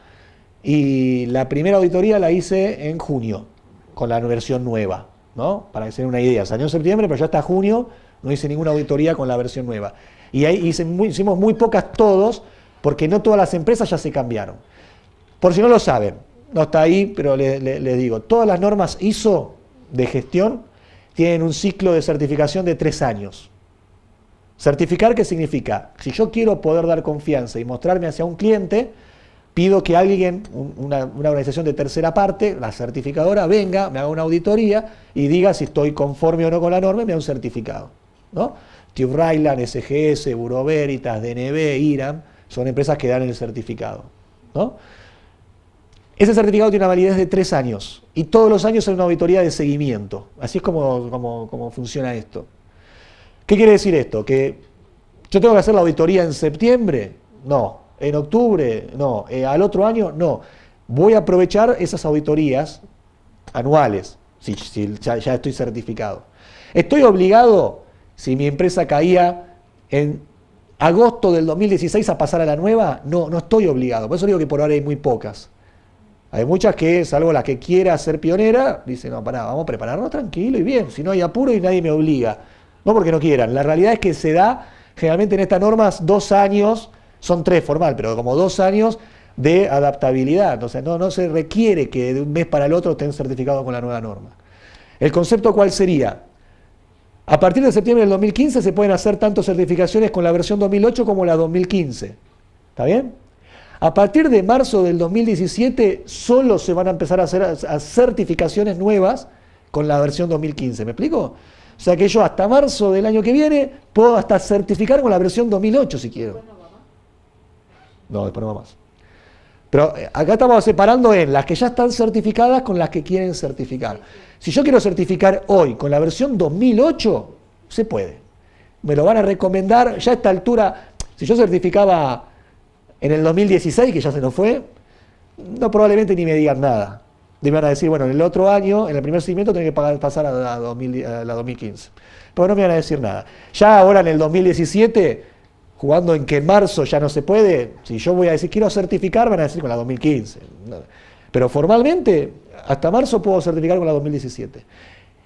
Y la primera auditoría la hice en junio, con la versión nueva, ¿no? Para que se den una idea, salió en septiembre, pero ya hasta junio no hice ninguna auditoría con la versión nueva. Y ahí hicimos muy pocas todos, porque no todas las empresas ya se cambiaron. Por si no lo saben, no está ahí, pero les digo, todas las normas ISO de gestión tienen un ciclo de certificación de 3 años. Certificar, ¿qué significa? Si yo quiero poder dar confianza y mostrarme hacia un cliente, pido que alguien, una organización de tercera parte, la certificadora, venga, me haga una auditoría y diga si estoy conforme o no con la norma y me da un certificado, ¿no? Tube Rayland, SGS, Bureau Veritas, DNB, IRAM, son empresas que dan el certificado, ¿no? Ese certificado tiene una validez de 3 años y todos los años hay una auditoría de seguimiento. Así es como funciona esto. ¿Qué quiere decir esto? Que ¿Yo tengo que hacer la auditoría en septiembre? No. ¿En octubre? No. ¿Al otro año? No. Voy a aprovechar esas auditorías anuales, si ya estoy certificado. ¿Estoy obligado, si mi empresa caía en agosto del 2016, a pasar a la nueva? No, no estoy obligado. Por eso digo que por ahora hay muy pocas. Hay muchas que, salvo la que quiera ser pionera, dicen, no, pará, vamos a prepararnos tranquilo y bien, si no hay apuro y nadie me obliga. No porque no quieran, la realidad es que se da, generalmente en estas normas, 2 años, son 3 formal, pero como 2 años de adaptabilidad. Entonces no se requiere que de un mes para el otro estén certificados con la nueva norma. ¿El concepto cuál sería? A partir de septiembre del 2015 se pueden hacer tanto certificaciones con la versión 2008 como la 2015. ¿Está bien? A partir de marzo del 2017 solo se van a empezar a hacer certificaciones nuevas con la versión 2015. ¿Me explico? O sea que yo hasta marzo del año que viene puedo hasta certificar con la versión 2008 si quiero. No, después no va más. Pero acá estamos separando en las que ya están certificadas con las que quieren certificar. Si yo quiero certificar hoy con la versión 2008, se puede. Me lo van a recomendar ya a esta altura. Si yo certificaba en el 2016, que ya se nos fue, no probablemente ni me digan nada. Me van a decir, bueno, en el otro año, en el primer seguimiento, tenés que pasar a la 2015. Pero no me van a decir nada. Ya ahora en el 2017, jugando en que en marzo ya no se puede, si yo voy a decir quiero certificar, van a decir con la 2015. Pero formalmente, hasta marzo puedo certificar con la 2017.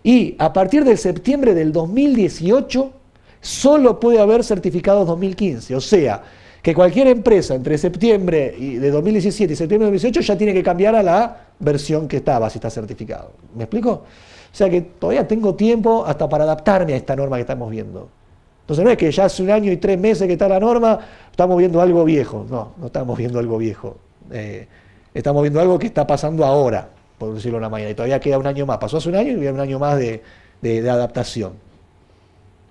Y a partir de septiembre del 2018, solo puede haber certificados 2015. O sea, que cualquier empresa entre septiembre de 2017 y septiembre de 2018 ya tiene que cambiar a la versión que estaba, si está certificado. ¿Me explico? O sea que todavía tengo tiempo hasta para adaptarme a esta norma que estamos viendo. Entonces no es que ya hace 1 año y 3 meses que está la norma, estamos viendo algo viejo. No, no estamos viendo algo viejo. Estamos viendo algo que está pasando ahora, por decirlo de una manera. Y todavía queda 1 año más. Pasó hace 1 año y queda 1 año más de adaptación.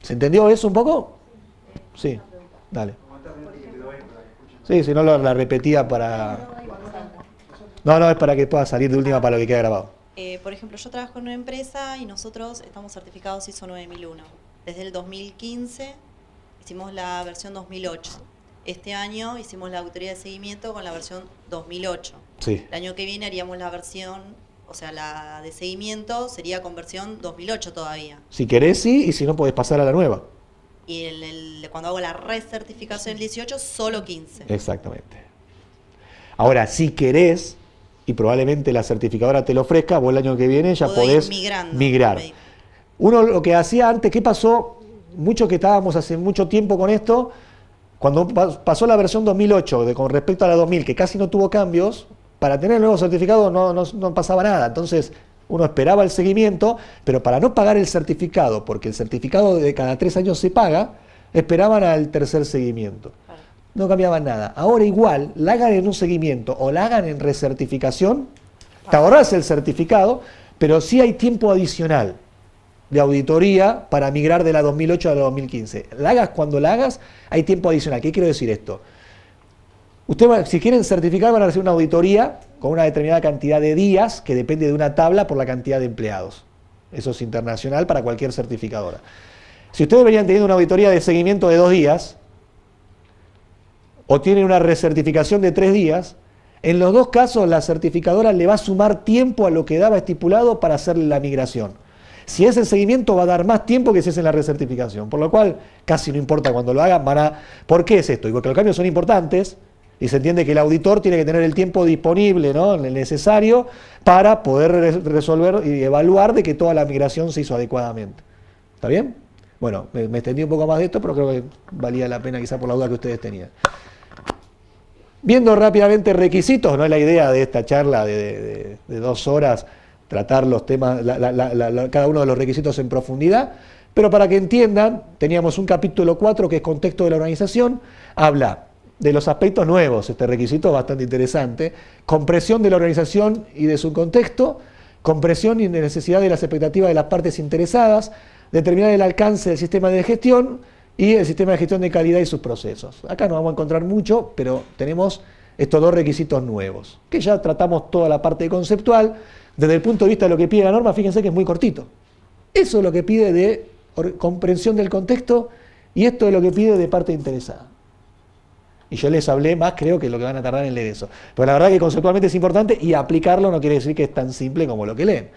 ¿Se entendió eso un poco? Sí, dale. Sí, si no la repetía para... No, es para que pueda salir de última para lo que queda grabado. Por ejemplo, yo trabajo en una empresa y nosotros estamos certificados ISO 9001. Desde el 2015 hicimos la versión 2008. Este año hicimos la auditoría de seguimiento con la versión 2008. Sí. El año que viene haríamos la versión, o sea, la de seguimiento sería con versión 2008 todavía. Si querés, sí, y si no, podés pasar a la nueva. Y cuando hago la recertificación del 18, solo 15. Exactamente. Ahora, si querés, y probablemente la certificadora te lo ofrezca, vos el año que viene ya podés migrar. Uno lo que hacía antes, ¿qué pasó? Muchos que estábamos hace mucho tiempo con esto, cuando pasó la versión 2008 con respecto a la 2000, que casi no tuvo cambios, para tener el nuevo certificado no pasaba nada. Entonces uno esperaba el seguimiento, pero para no pagar el certificado, porque el certificado de cada 3 años se paga, esperaban al tercer seguimiento. No cambiaban nada. Ahora igual, la hagan en un seguimiento o la hagan en recertificación, te ahorrás el certificado, pero sí hay tiempo adicional de auditoría para migrar de la 2008 a la 2015. La hagas cuando la hagas, hay tiempo adicional. ¿Qué quiero decir esto? Ustedes, si quieren certificar, van a hacer una auditoría con una determinada cantidad de días, que depende de una tabla por la cantidad de empleados. Eso es internacional para cualquier certificadora. Si ustedes venían teniendo una auditoría de seguimiento de 2 días, o tienen una recertificación de 3 días, en los 2 casos la certificadora le va a sumar tiempo a lo que daba estipulado para hacer la migración. Si es el seguimiento, va a dar más tiempo que si es en la recertificación, por lo cual casi no importa cuando lo hagan. ¿Por qué es esto? Y porque los cambios son importantes y se entiende que el auditor tiene que tener el tiempo disponible, ¿no?, el necesario para poder resolver y evaluar de que toda la migración se hizo adecuadamente. ¿Está bien? Bueno, me extendí un poco más de esto, pero creo que valía la pena quizá por la duda que ustedes tenían. Viendo rápidamente requisitos, no es la idea de esta charla de 2 horas tratar los temas, cada uno de los requisitos en profundidad, pero para que entiendan, teníamos un capítulo 4 que es contexto de la organización, habla de los aspectos nuevos, este requisito es bastante interesante, comprensión de la organización y de su contexto, comprensión y necesidad de las expectativas de las partes interesadas, determinar el alcance del sistema de gestión y el sistema de gestión de calidad y sus procesos. Acá no vamos a encontrar mucho, pero tenemos estos 2 requisitos nuevos, que ya tratamos toda la parte conceptual. Desde el punto de vista de lo que pide la norma, fíjense que es muy cortito. Eso es lo que pide de comprensión del contexto Y esto es lo que pide de parte interesada. Y yo les hablé más, creo que lo que van a tardar en leer eso. Pero la verdad que conceptualmente es importante y aplicarlo no quiere decir que es tan simple como lo que leen.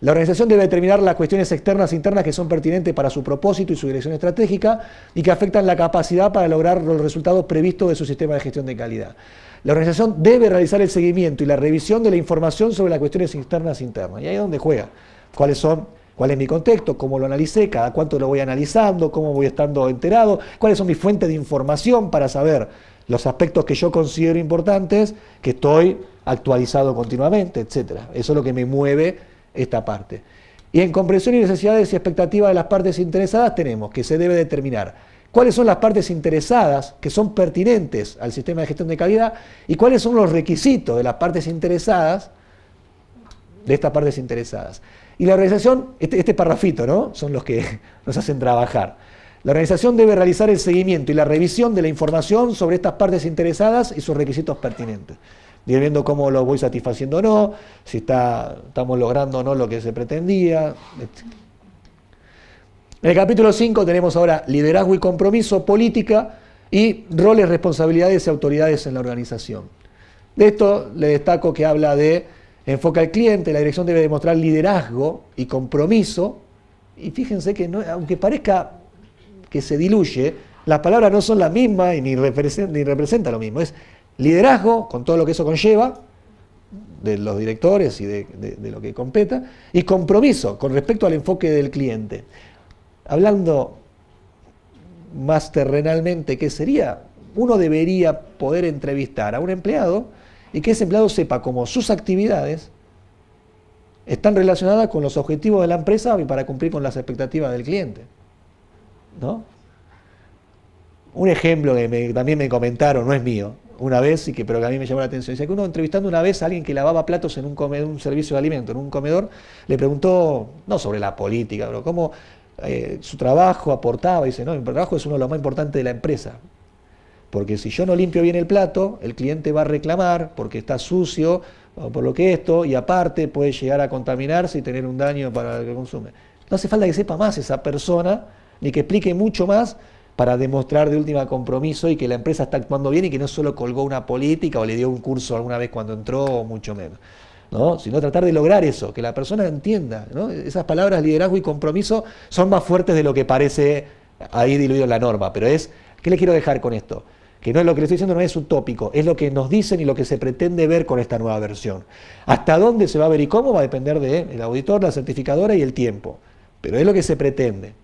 La organización debe determinar las cuestiones externas e internas que son pertinentes para su propósito y su dirección estratégica y que afectan la capacidad para lograr los resultados previstos de su sistema de gestión de calidad. La organización debe realizar el seguimiento y la revisión de la información sobre las cuestiones externas e internas. Y ahí es donde juega. ¿Cuál es mi contexto? ¿Cómo lo analicé? ¿Cada cuánto lo voy analizando? ¿Cómo voy estando enterado? ¿Cuáles son mis fuentes de información para saber los aspectos que yo considero importantes, que estoy actualizado continuamente, etcétera? Eso es lo que me mueve esta parte. Y en comprensión y necesidades y expectativas de las partes interesadas tenemos que se debe determinar cuáles son las partes interesadas que son pertinentes al sistema de gestión de calidad y cuáles son los requisitos de las partes interesadas, de estas partes interesadas. Y la organización, este parrafito, ¿no? Son los que nos hacen trabajar. La organización debe realizar el seguimiento y la revisión de la información sobre estas partes interesadas y sus requisitos pertinentes. Ir viendo cómo lo voy satisfaciendo o no, si estamos logrando o no lo que se pretendía, etc. En el capítulo 5 tenemos ahora liderazgo y compromiso, política y roles, responsabilidades y autoridades en la organización. De esto le destaco que habla de enfoca al cliente, la dirección debe demostrar liderazgo y compromiso, y fíjense que no, aunque parezca que se diluye, las palabras no son las mismas y ni representa lo mismo, es liderazgo, con todo lo que eso conlleva, de los directores y de lo que competa, y compromiso con respecto al enfoque del cliente. Hablando más terrenalmente, ¿qué sería? Uno debería poder entrevistar a un empleado y que ese empleado sepa cómo sus actividades están relacionadas con los objetivos de la empresa y para cumplir con las expectativas del cliente, ¿no? Un ejemplo que también me comentaron, no es mío, una vez, pero que a mí me llamó la atención. Dice que uno entrevistando una vez a alguien que lavaba platos en un servicio de alimento, en un comedor, le preguntó, no sobre la política, pero cómo su trabajo aportaba. Dice, no, mi trabajo es uno de los más importantes de la empresa. Porque si yo no limpio bien el plato, el cliente va a reclamar porque está sucio, o por lo que esto, y aparte puede llegar a contaminarse y tener un daño para el que consume. No hace falta que sepa más esa persona, ni que explique mucho más, para demostrar de última compromiso y que la empresa está actuando bien y que no solo colgó una política o le dio un curso alguna vez cuando entró o mucho menos, ¿no? Sino tratar de lograr eso, que la persona entienda, ¿no? Esas palabras liderazgo y compromiso son más fuertes de lo que parece ahí diluido en la norma, pero ¿qué le quiero dejar con esto? Que no es lo que le estoy diciendo, no es utópico, es lo que nos dicen y lo que se pretende ver con esta nueva versión. Hasta dónde se va a ver y cómo va a depender del auditor, la certificadora y el tiempo, pero es lo que se pretende.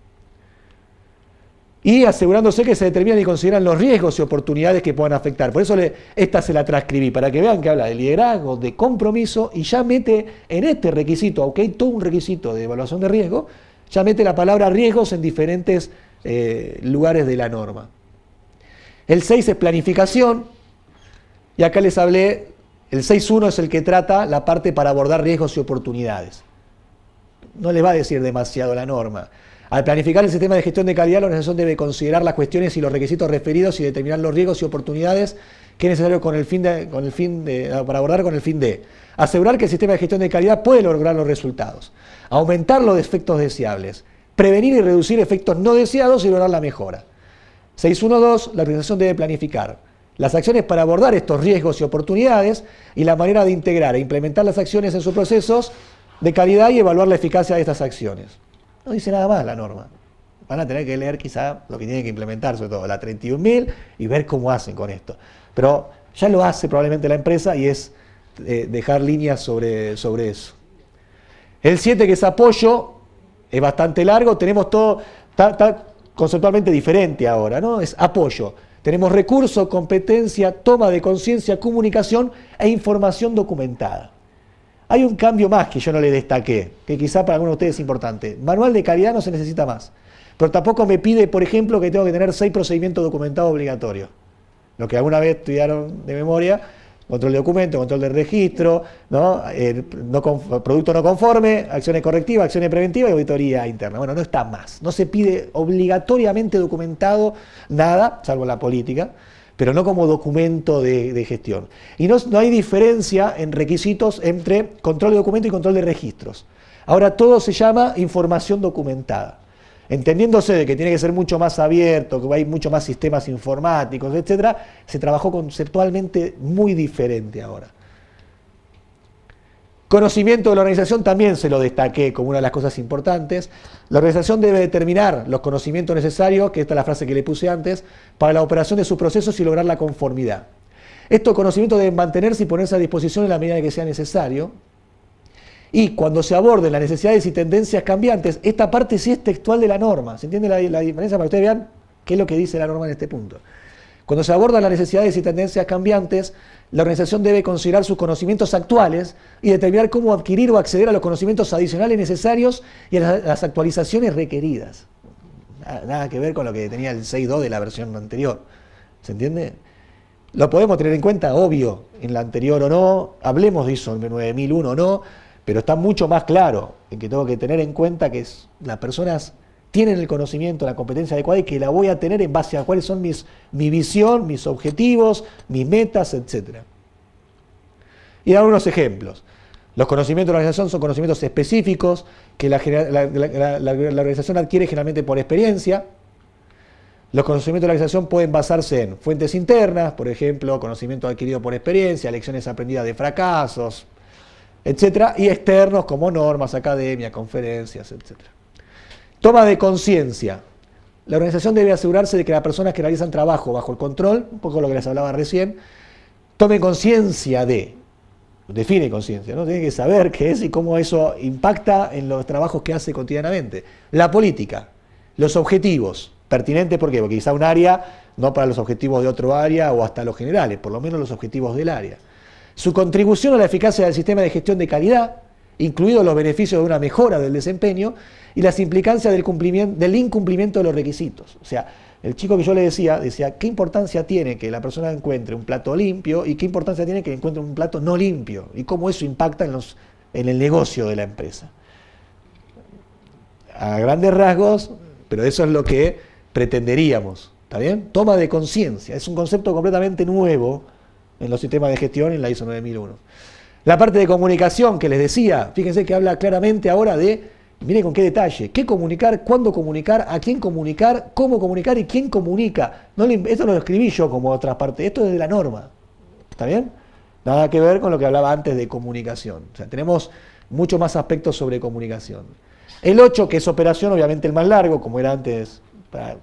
Y asegurándose que se determinan y consideran los riesgos y oportunidades que puedan afectar. Por eso esta se la transcribí, para que vean que habla de liderazgo, de compromiso, y ya mete en este requisito, aunque hay todo un requisito de evaluación de riesgo, ya mete la palabra riesgos en diferentes lugares de la norma. El 6 es planificación, y acá les hablé, el 6.1 es el que trata la parte para abordar riesgos y oportunidades. No les va a decir demasiado la norma. Al planificar el sistema de gestión de calidad, la organización debe considerar las cuestiones y los requisitos referidos y determinar los riesgos y oportunidades que es necesario para abordar con el fin de asegurar que el sistema de gestión de calidad puede lograr los resultados, aumentar los efectos deseables, prevenir y reducir efectos no deseados y lograr la mejora. 6.1.2, la organización debe planificar las acciones para abordar estos riesgos y oportunidades y la manera de integrar e implementar las acciones en sus procesos de calidad y evaluar la eficacia de estas acciones. No dice nada más la norma. Van a tener que leer quizá lo que tienen que implementar, sobre todo la 31.000, y ver cómo hacen con esto. Pero ya lo hace probablemente la empresa y es dejar líneas sobre eso. El 7, que es apoyo, es bastante largo. Tenemos todo, está conceptualmente diferente ahora, ¿no? Es apoyo. Tenemos recurso, competencia, toma de conciencia, comunicación e información documentada. Hay un cambio más que yo no le destaqué, que quizá para algunos de ustedes es importante. Manual de calidad no se necesita más, pero tampoco me pide, por ejemplo, que tengo que tener 6 procedimientos documentados obligatorios. Lo que alguna vez estudiaron de memoria, control de documento, control de registro, ¿no? Producto no conforme, acciones correctivas, acciones preventivas y auditoría interna. Bueno, no está más. No se pide obligatoriamente documentado nada, salvo la política, pero no como documento de gestión. Y no hay diferencia en requisitos entre control de documento y control de registros. Ahora todo se llama información documentada. Entendiéndose de que tiene que ser mucho más abierto, que hay mucho más sistemas informáticos, etcétera, se trabajó conceptualmente muy diferente ahora. Conocimiento de la organización también se lo destaqué como una de las cosas importantes. La organización debe determinar los conocimientos necesarios, que esta es la frase que le puse antes, para la operación de sus procesos y lograr la conformidad. Estos conocimientos deben mantenerse y ponerse a disposición en la medida que sea necesario. Y cuando se aborden las necesidades y tendencias cambiantes, esta parte sí es textual de la norma. ¿Se entiende la diferencia? Para que ustedes vean qué es lo que dice la norma en este punto. Cuando se abordan las necesidades y tendencias cambiantes, la organización debe considerar sus conocimientos actuales y determinar cómo adquirir o acceder a los conocimientos adicionales necesarios y a las actualizaciones requeridas. Nada que ver con lo que tenía el 6.2 de la versión anterior. ¿Se entiende? Lo podemos tener en cuenta, obvio, en la anterior o no, hablemos de ISO 9001 o no, pero está mucho más claro en que tengo que tener en cuenta que las personas tienen el conocimiento, la competencia adecuada y que la voy a tener en base a cuáles son mi visión, mis objetivos, mis metas, etc. Y dar unos ejemplos. Los conocimientos de la organización son conocimientos específicos que la organización adquiere generalmente por experiencia. Los conocimientos de la organización pueden basarse en fuentes internas, por ejemplo, conocimiento adquirido por experiencia, lecciones aprendidas de fracasos, etc. Y externos como normas, academia, conferencias, etc. Toma de conciencia. La organización debe asegurarse de que las personas que realizan trabajo bajo el control, un poco lo que les hablaba recién, tomen conciencia define conciencia, ¿no? Tiene que saber qué es y cómo eso impacta en los trabajos que hace cotidianamente. La política, los objetivos, pertinentes, ¿por qué? Porque quizá un área, no para los objetivos de otro área o hasta los generales, por lo menos los objetivos del área. Su contribución a la eficacia del sistema de gestión de calidad, incluidos los beneficios de una mejora del desempeño y las implicancias del incumplimiento de los requisitos. O sea, el chico que yo le decía, ¿qué importancia tiene que la persona encuentre un plato limpio y qué importancia tiene que encuentre un plato no limpio? Y cómo eso impacta en el negocio de la empresa. A grandes rasgos, pero eso es lo que pretenderíamos, ¿está bien? Toma de conciencia, es un concepto completamente nuevo en los sistemas de gestión en la ISO 9001. La parte de comunicación que les decía, fíjense que habla claramente ahora de, miren con qué detalle, qué comunicar, cuándo comunicar, a quién comunicar, cómo comunicar y quién comunica. Esto no lo escribí yo como otra parte, esto es de la norma, ¿está bien? Nada que ver con lo que hablaba antes de comunicación. O sea, tenemos mucho más aspectos sobre comunicación. El 8, que es operación, obviamente el más largo, como era antes, para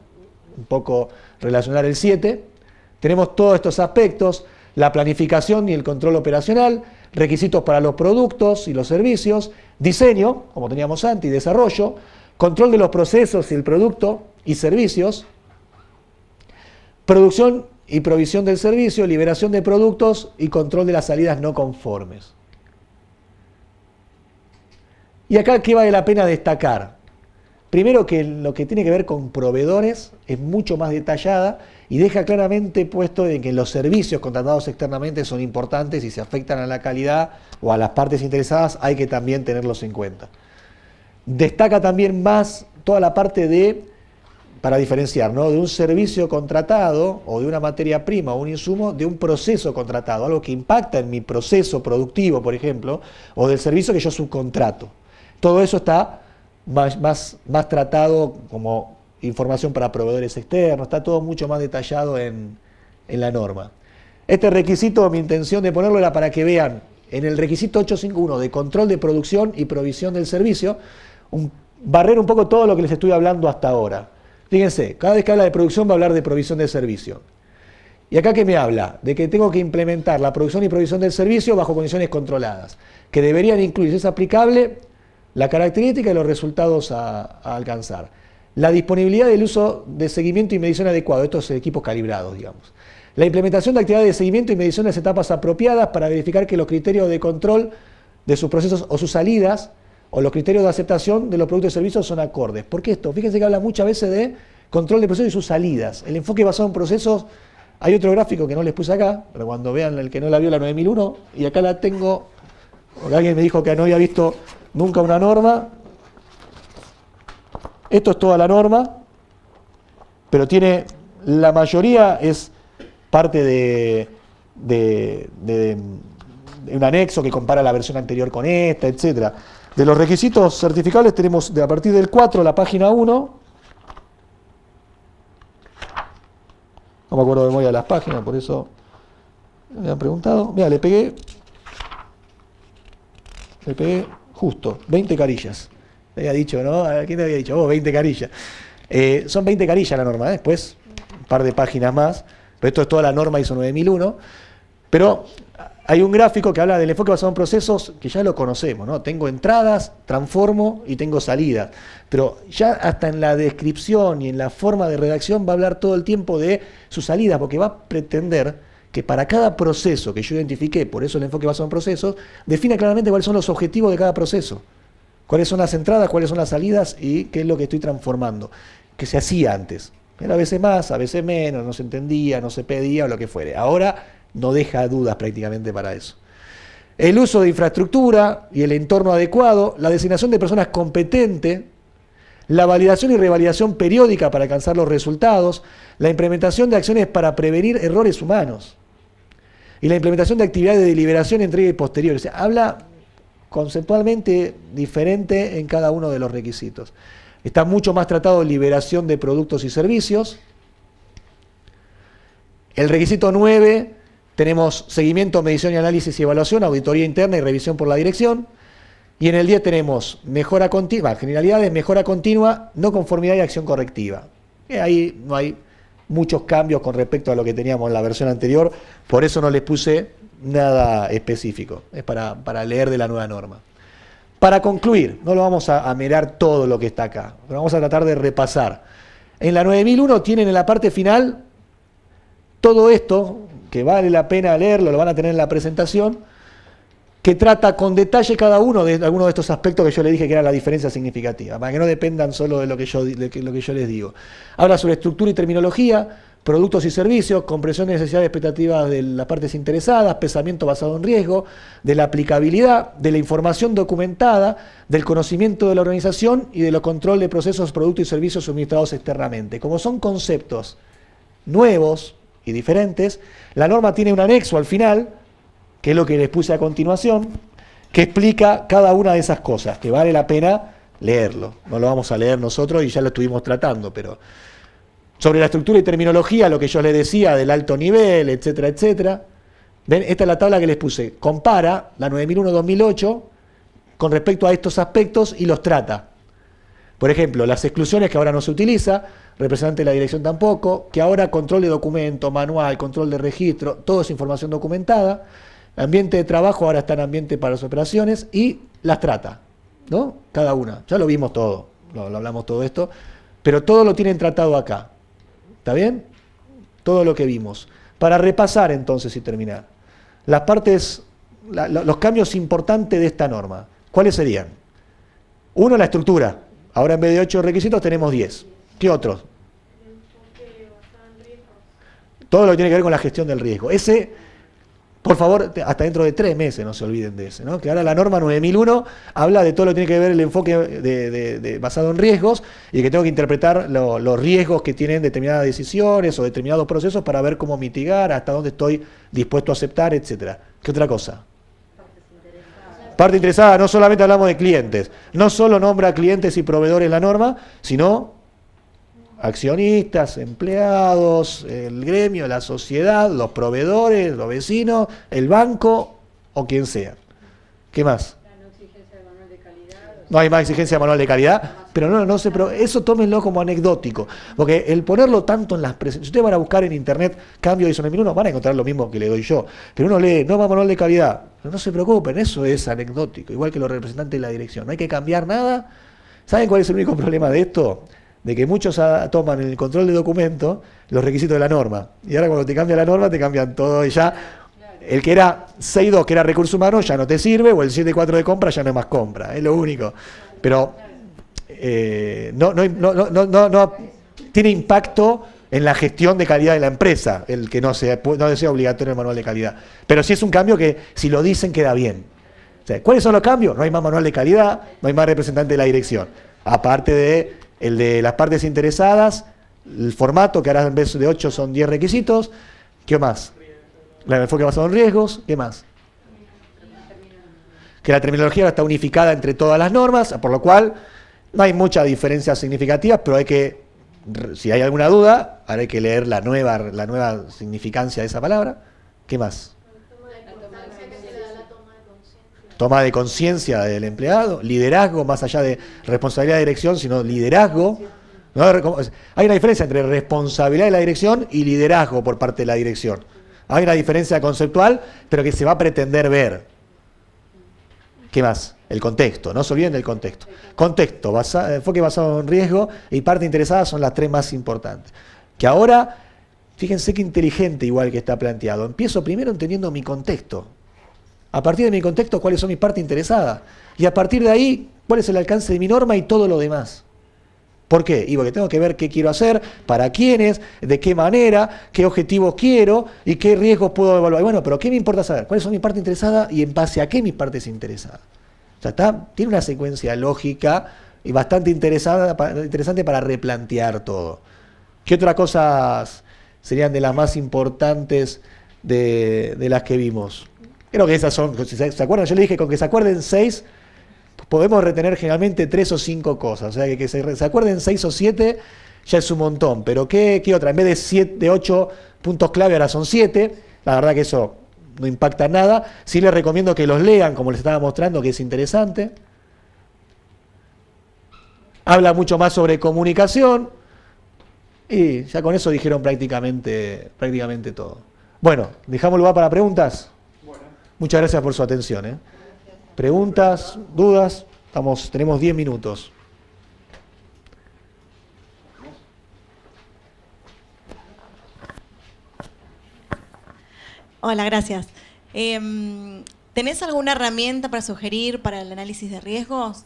un poco relacionar el 7. Tenemos todos estos aspectos, la planificación y el control operacional, requisitos para los productos y los servicios, diseño, como teníamos antes, y desarrollo, control de los procesos y el producto y servicios, producción y provisión del servicio, liberación de productos y control de las salidas no conformes. Y acá, ¿qué vale la pena destacar? Primero, que lo que tiene que ver con proveedores es mucho más detallada y deja claramente puesto de que los servicios contratados externamente son importantes y si afectan a la calidad o a las partes interesadas hay que también tenerlos en cuenta. Destaca también más toda la parte para diferenciar, ¿no?, de un servicio contratado o de una materia prima o un insumo de un proceso contratado, algo que impacta en mi proceso productivo, por ejemplo, o del servicio que yo subcontrato. Todo eso está más tratado como información para proveedores externos, está todo mucho más detallado en la norma. Este requisito, mi intención de ponerlo era para que vean en el requisito 851 de control de producción y provisión del servicio, barrer un poco todo lo que les estoy hablando hasta ahora. Fíjense, cada vez que habla de producción va a hablar de provisión del servicio. Y acá, ¿qué me habla? De que tengo que implementar la producción y provisión del servicio bajo condiciones controladas, que deberían incluir, si es aplicable, la característica y los resultados a alcanzar. La disponibilidad del uso de seguimiento y medición adecuado, estos equipos calibrados, digamos. La implementación de actividades de seguimiento y medición en las etapas apropiadas para verificar que los criterios de control de sus procesos o sus salidas o los criterios de aceptación de los productos y servicios son acordes. ¿Por qué esto? Fíjense que habla muchas veces de control de procesos y sus salidas. El enfoque basado en procesos, hay otro gráfico que no les puse acá, pero cuando vean el que no la vio, la 9001, y acá la tengo, porque alguien me dijo que no había visto nunca una norma. Esto es toda la norma, pero tiene, la mayoría es parte de un anexo que compara la versión anterior con esta, etc. De los requisitos certificables tenemos a partir del 4, la página 1, no me acuerdo de memoria de las páginas, por eso me han preguntado. Mira, le pegué justo, 20 carillas. Te había dicho, ¿no? ¿Quién te había dicho? Vos, 20 carillas. Son 20 carillas la norma, después un par de páginas más, pero esto es toda la norma ISO 9001, pero hay un gráfico que habla del enfoque basado en procesos que ya lo conocemos, ¿no? Tengo entradas, transformo y tengo salidas, pero ya hasta en la descripción y en la forma de redacción va a hablar todo el tiempo de sus salidas, porque va a pretender que para cada proceso que yo identifiqué, por eso el enfoque basado en procesos, defina claramente cuáles son los objetivos de cada proceso. Cuáles son las entradas, cuáles son las salidas y qué es lo que estoy transformando, que se hacía antes. Era a veces más, a veces menos, no se entendía, no se pedía o lo que fuere. Ahora no deja dudas prácticamente para eso. El uso de infraestructura y el entorno adecuado, la designación de personas competentes, la validación y revalidación periódica para alcanzar los resultados, la implementación de acciones para prevenir errores humanos y la implementación de actividades de deliberación, entrega y posterior. O sea, habla conceptualmente diferente en cada uno de los requisitos. Está mucho más tratado de liberación de productos y servicios. El requisito 9, tenemos seguimiento, medición y análisis y evaluación, auditoría interna y revisión por la dirección. Y en el 10 tenemos mejora continua, generalidades, mejora continua, no conformidad y acción correctiva. Ahí no hay muchos cambios con respecto a lo que teníamos en la versión anterior, por eso no les puse nada específico, es para leer de la nueva norma. Para concluir, no lo vamos a mirar todo lo que está acá, pero vamos a tratar de repasar. En la 9001 tienen en la parte final todo esto, que vale la pena leerlo, lo van a tener en la presentación, que trata con detalle cada uno de algunos de estos aspectos que yo les dije que era la diferencia significativa, para que no dependan solo de lo que yo les digo. Habla sobre estructura y terminología, productos y servicios, comprensión de necesidades y expectativas de las partes interesadas, pensamiento basado en riesgo, de la aplicabilidad, de la información documentada, del conocimiento de la organización y de los control de procesos, productos y servicios suministrados externamente. Como son conceptos nuevos y diferentes, la norma tiene un anexo al final, que es lo que les puse a continuación, que explica cada una de esas cosas, que vale la pena leerlo. No lo vamos a leer nosotros y ya lo estuvimos tratando, pero sobre la estructura y terminología, lo que yo les decía del alto nivel, etcétera, etcétera. ¿Ven? Esta es la tabla que les puse. Compara la 9001-2008 con respecto a estos aspectos y los trata. Por ejemplo, las exclusiones que ahora no se utiliza, representante de la dirección tampoco, que ahora control de documento, manual, control de registro, todo es información documentada. Ambiente de trabajo ahora está en ambiente para las operaciones y las trata, ¿no? Cada una. Ya lo vimos todo, lo hablamos todo esto, pero todo lo tienen tratado acá. ¿Está bien? Todo lo que vimos. Para repasar entonces y terminar. Las partes, los cambios importantes de esta norma. ¿Cuáles serían? Uno, la estructura. Ahora en vez de 8 requisitos tenemos 10. ¿Qué otros? Todo lo que tiene que ver con la gestión del riesgo. Ese, por favor, hasta dentro de 3 meses no se olviden de ese, ¿no? Que ahora la norma 9001 habla de todo lo que tiene que ver el enfoque basado en riesgos y que tengo que interpretar los riesgos que tienen determinadas decisiones o determinados procesos para ver cómo mitigar, hasta dónde estoy dispuesto a aceptar, etcétera. ¿Qué otra cosa? Parte interesada, no solamente hablamos de clientes, no solo nombra clientes y proveedores la norma, sino accionistas, empleados, el gremio, la sociedad, los proveedores, los vecinos, el banco o quien sea. ¿Qué más? No hay más exigencia de manual de calidad, pero no sé, pero eso tómenlo como anecdótico, porque el ponerlo tanto en las presentaciones, si ustedes van a buscar en internet cambio de ISO 9001, van a encontrar lo mismo que le doy yo, pero uno lee, no va manual de calidad, pero no se preocupen, eso es anecdótico, igual que los representantes de la dirección, no hay que cambiar nada. ¿Saben cuál es el único problema de esto? De que muchos toman en el control de documento los requisitos de la norma, y ahora cuando te cambia la norma te cambian todo y ya. El que era 6.2, que era recursos humanos, ya no te sirve, o el 7.4 de compra ya no es más compra, es lo único. Pero no tiene impacto en la gestión de calidad de la empresa, el que no sea obligatorio el manual de calidad. Pero sí es un cambio que, si lo dicen, queda bien. O sea, ¿cuáles son los cambios? No hay más manual de calidad, no hay más representante de la dirección. Aparte de el de las partes interesadas, el formato, que ahora en vez de 8 son 10 requisitos. ¿Qué más? El enfoque basado en riesgos, ¿qué más? Que la terminología ahora está unificada entre todas las normas, por lo cual no hay muchas diferencias significativas, pero hay que Si hay alguna duda, ahora hay que leer la nueva significancia de esa palabra. ¿Qué más? Toma de conciencia del empleado, liderazgo, más allá de responsabilidad de dirección, sino liderazgo. ¿No? Hay una diferencia entre responsabilidad de la dirección y liderazgo por parte de la dirección. Hay una diferencia conceptual, pero que se va a pretender ver. ¿Qué más? El contexto, no se olviden del contexto. Contexto, enfoque basado en riesgo y parte interesada son las tres más importantes. Que ahora, fíjense qué inteligente igual que está planteado. Empiezo primero entendiendo mi contexto. A partir de mi contexto, cuáles son mis partes interesadas. Y a partir de ahí, cuál es el alcance de mi norma y todo lo demás. ¿Por qué? Y porque tengo que ver qué quiero hacer, para quiénes, de qué manera, qué objetivos quiero y qué riesgos puedo evaluar. Bueno, pero ¿qué me importa saber? ¿Cuáles son mis partes interesadas y en base a qué mis partes interesadas? O sea, tiene una secuencia lógica y bastante interesante para replantear todo. ¿Qué otras cosas serían de las más importantes de las que vimos? Creo que esas son, si se acuerdan, yo le dije con que se acuerden 6, podemos retener generalmente 3 o 5 cosas. O sea, que se acuerden 6 o 7 ya es un montón. Pero ¿qué otra? En vez de 8 puntos clave, ahora son 7. La verdad que eso no impacta nada. Sí les recomiendo que los lean, como les estaba mostrando, que es interesante. Habla mucho más sobre comunicación. Y ya con eso dijeron prácticamente todo. Bueno, ¿dejamos lugar para preguntas? Muchas gracias por su atención. ¿Preguntas? ¿Dudas? Tenemos 10 minutos. Hola, gracias. ¿Tenés alguna herramienta para sugerir para el análisis de riesgos?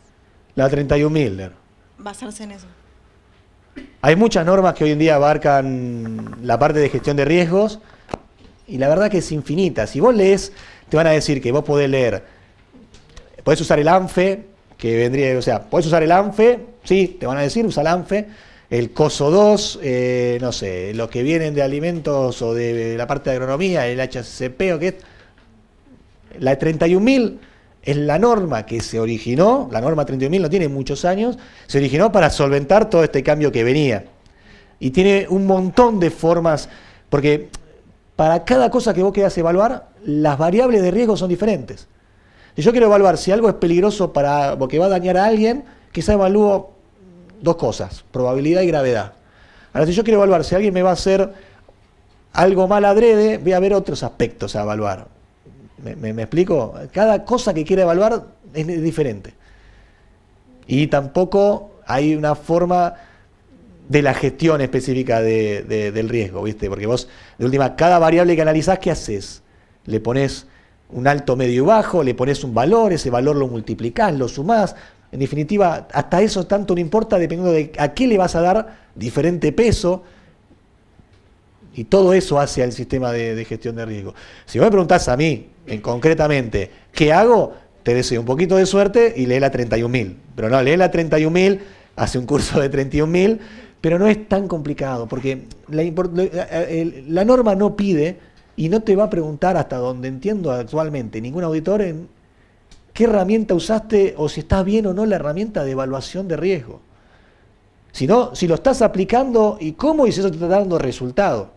La 31 Milner. Basarse en eso. Hay muchas normas que hoy en día abarcan la parte de gestión de riesgos y la verdad que es infinita. Si vos lees, te van a decir que vos podés leer, podés usar el ANFE, que vendría, o sea, podés usar el ANFE, sí, te van a decir, usa el ANFE, el COSO 2, no sé, los que vienen de alimentos o de la parte de agronomía, el HACCP o qué. La 31.000 es la norma que se originó, la norma 31.000 no tiene muchos años, se originó para solventar todo este cambio que venía. Y tiene un montón de formas, porque para cada cosa que vos quieras evaluar, las variables de riesgo son diferentes. Si yo quiero evaluar si algo es peligroso porque va a dañar a alguien, quizá evalúo 2 cosas, probabilidad y gravedad. Ahora, si yo quiero evaluar si alguien me va a hacer algo mal adrede, voy a ver otros aspectos a evaluar. ¿Me explico? Cada cosa que quiera evaluar es diferente. Y tampoco hay una forma de la gestión específica del riesgo, ¿viste? Porque vos, de última, cada variable que analizás, ¿qué haces? Le pones un alto, medio y bajo, le pones un valor, ese valor lo multiplicás, lo sumás. En definitiva, hasta eso tanto no importa, dependiendo de a qué le vas a dar diferente peso. Y todo eso hace al sistema de gestión de riesgo. Si vos me preguntás a mí, concretamente, ¿qué hago? Te deseo un poquito de suerte y lee la 31.000. Pero no, lee la 31.000, hace un curso de 31.000, pero no es tan complicado, porque la norma no pide y no te va a preguntar, hasta donde entiendo actualmente, ningún auditor en qué herramienta usaste o si está bien o no la herramienta de evaluación de riesgo. Sino, si lo estás aplicando y cómo y si eso te está dando resultado.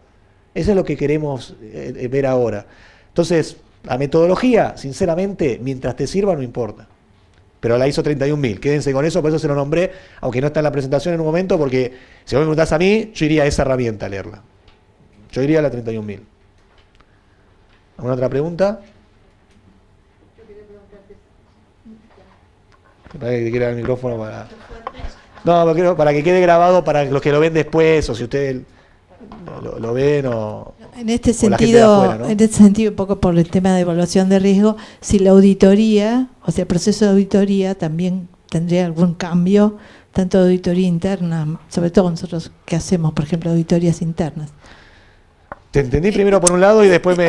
Eso es lo que queremos ver ahora. Entonces, la metodología, sinceramente, mientras te sirva, no importa. Pero la ISO 31.000, quédense con eso, por eso se lo nombré, aunque no está en la presentación en un momento, porque si vos me preguntás a mí, yo iría a esa herramienta a leerla. Yo iría a la 31.000. ¿Alguna otra pregunta? Para que te quiera el micrófono para... No, para que quede grabado para los que lo ven después, o si ustedes lo ven o... En este o la gente de sentido, afuera, ¿no? en este sentido, un poco por el tema de evaluación de riesgo, si la auditoría, o sea, el proceso de auditoría también tendría algún cambio, tanto de auditoría interna, sobre todo nosotros que hacemos, por ejemplo, auditorías internas. Te entendí primero por un lado y después me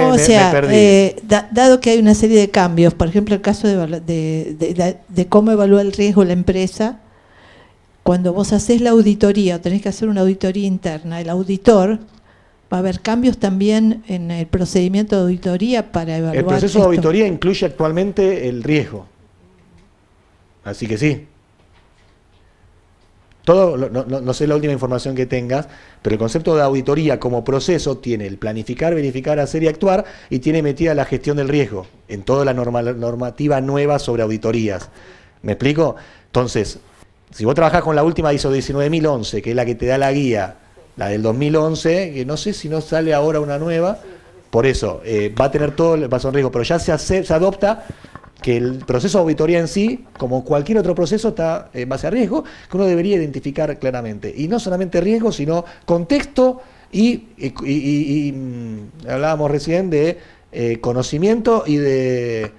perdí. Dado que hay una serie de cambios, por ejemplo, el caso de cómo evalúa el riesgo la empresa, cuando vos haces la auditoría, o tenés que hacer una auditoría interna, el auditor va a haber cambios también en el procedimiento de auditoría para evaluar. El proceso de auditoría incluye actualmente el riesgo. Así que sí. todo, no sé la última información que tengas, pero el concepto de auditoría como proceso tiene el planificar, verificar, hacer y actuar, y tiene metida la gestión del riesgo en toda la normativa nueva sobre auditorías. ¿Me explico? Entonces, si vos trabajás con la última ISO 19011, que es la que te da la guía, la del 2011, que no sé si no sale ahora una nueva, por eso va a tener todo el paso en riesgo, pero ya se adopta que el proceso de auditoría en sí, como cualquier otro proceso, está en base a riesgo, que uno debería identificar claramente. Y no solamente riesgo, sino contexto y hablábamos recién de conocimiento y de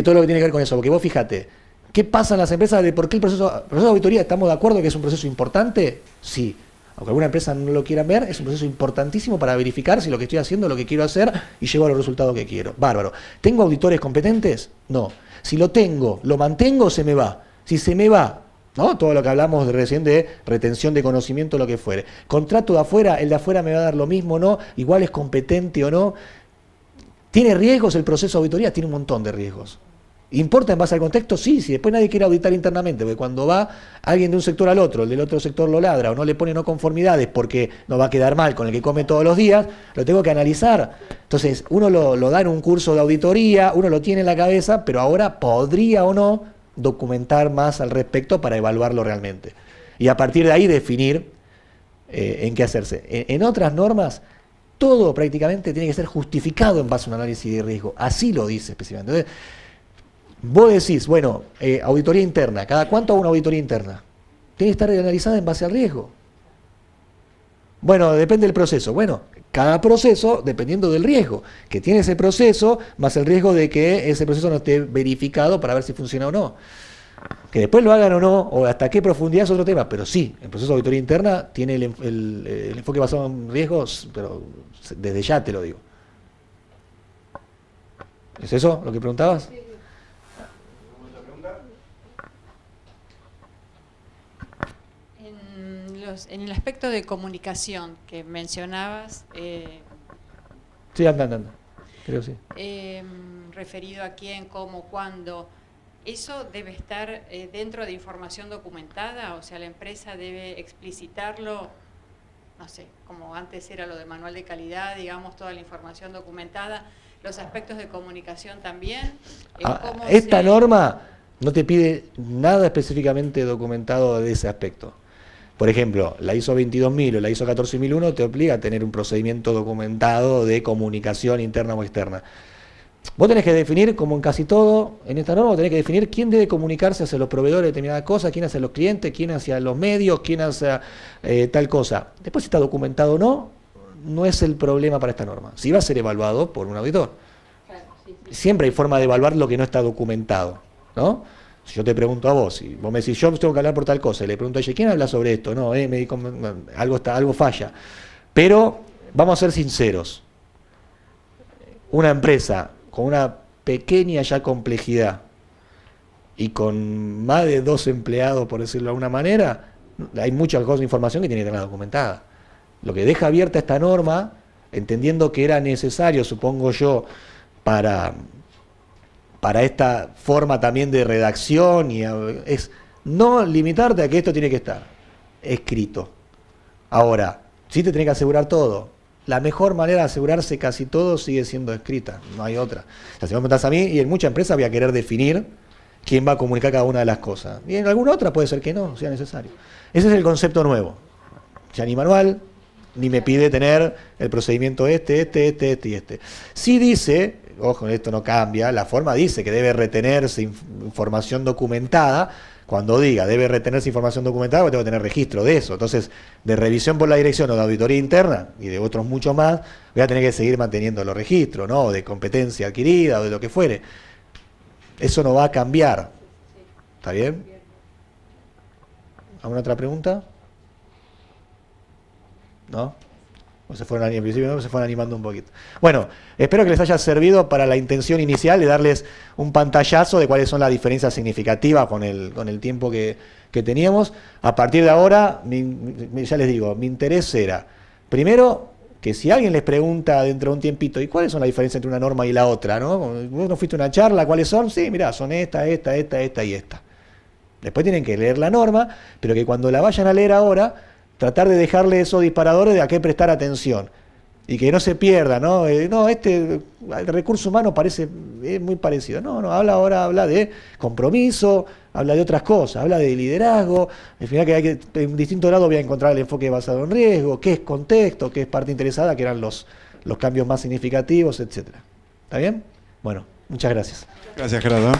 todo lo que tiene que ver con eso. Porque vos fíjate, ¿qué pasa en las empresas de por qué el proceso de auditoría? ¿Estamos de acuerdo que es un proceso importante? Sí. Aunque alguna empresa no lo quiera ver, es un proceso importantísimo para verificar si lo que estoy haciendo es lo que quiero hacer y llego a los resultados que quiero. Bárbaro. ¿Tengo auditores competentes? No. Si lo tengo, ¿lo mantengo o se me va? Si se me va, ¿no? Todo lo que hablamos recién de retención de conocimiento, lo que fuere. Contrato de afuera, el de afuera me va a dar lo mismo o no, igual es competente o no. ¿Tiene riesgos el proceso de auditoría? Tiene un montón de riesgos. ¿Importa en base al contexto? Sí, si después nadie quiere auditar internamente, porque cuando va alguien de un sector al otro, el del otro sector lo ladra o no le pone no conformidades porque no va a quedar mal con el que come todos los días, lo tengo que analizar. Entonces, uno lo da en un curso de auditoría, uno lo tiene en la cabeza, pero ahora podría o no documentar más al respecto para evaluarlo realmente. Y a partir de ahí definir en qué hacerse. En otras normas, todo prácticamente tiene que ser justificado en base a un análisis de riesgo. Así lo dice específicamente. Entonces, vos decís, bueno, auditoría interna, ¿cada cuánto hago una auditoría interna? Tiene que estar analizada en base al riesgo. Bueno, depende del proceso. Bueno, cada proceso, dependiendo del riesgo que tiene ese proceso, más el riesgo de que ese proceso no esté verificado para ver si funciona o no. Que después lo hagan o no, o hasta qué profundidad es otro tema, pero sí, el proceso de auditoría interna tiene el enfoque basado en riesgos, pero desde ya te lo digo. ¿Es eso lo que preguntabas? En el aspecto de comunicación que mencionabas, Sí, anda, creo que sí. referido a quién, cómo, cuándo, ¿eso debe estar dentro de información documentada? O sea, la empresa debe explicitarlo, no sé, como antes era lo de manual de calidad, digamos, toda la información documentada, los aspectos de comunicación también. Esta norma no te pide nada específicamente documentado de ese aspecto. Por ejemplo, la ISO 22000 o la ISO 14001 te obliga a tener un procedimiento documentado de comunicación interna o externa. Vos tenés que definir, como en casi todo, en esta norma, tenés que definir quién debe comunicarse hacia los proveedores de determinadas cosas, quién hacia los clientes, quién hacia los medios, quién hacia tal cosa. Después, si está documentado o no, no es el problema para esta norma. Sí va a ser evaluado por un auditor. Siempre hay forma de evaluar lo que no está documentado, ¿no? Si yo te pregunto a vos, y vos me decís, yo tengo que hablar por tal cosa, y le pregunto a ella, ¿quién habla sobre esto? No, algo falla. Pero vamos a ser sinceros. Una empresa con una pequeña ya complejidad y con más de 2 empleados, por decirlo de alguna manera, hay muchas cosas de información que tiene que tener documentada. Lo que deja abierta esta norma, entendiendo que era necesario, supongo yo, para esta forma también de redacción, es no limitarte a que esto tiene que estar escrito. Ahora, sí te tenés que asegurar todo. La mejor manera de asegurarse casi todo sigue siendo escrita, no hay otra. O sea, si vos me preguntás a mí, y en muchas empresas voy a querer definir quién va a comunicar cada una de las cosas. Y en alguna otra puede ser que no sea necesario. Ese es el concepto nuevo. Ya ni manual, ni me pide tener el procedimiento este y este. Sí dice, ojo, esto no cambia, la forma dice que debe retenerse información documentada. Cuando diga debe retenerse información documentada, pues tengo que tener registro de eso. Entonces, de revisión por la dirección o de auditoría interna y de otros muchos más, voy a tener que seguir manteniendo los registros, ¿no? De competencia adquirida o de lo que fuere. Eso no va a cambiar. ¿Está bien? ¿Alguna otra pregunta? ¿No? O se fueron, en principio, ¿no? Se fueron animando un poquito. Bueno, espero que les haya servido para la intención inicial de darles un pantallazo de cuáles son las diferencias significativas con el tiempo que teníamos. A partir de ahora, ya les digo, mi interés era, primero, que si alguien les pregunta dentro de un tiempito, ¿y cuáles son las diferencias entre una norma y la otra? ¿No? Vos no fuiste a una charla, ¿cuáles son? Sí, mirá, son esta y esta. Después tienen que leer la norma, pero que cuando la vayan a leer ahora, tratar de dejarle esos disparadores de a qué prestar atención. Y que no se pierda, ¿no? El recurso humano es muy parecido. No, habla de compromiso, habla de otras cosas, habla de liderazgo. Al final que en distintos lados voy a encontrar el enfoque basado en riesgo, qué es contexto, qué es parte interesada, que eran los cambios más significativos, etcétera. ¿Está bien? Bueno, muchas gracias. Gracias, Gerardo.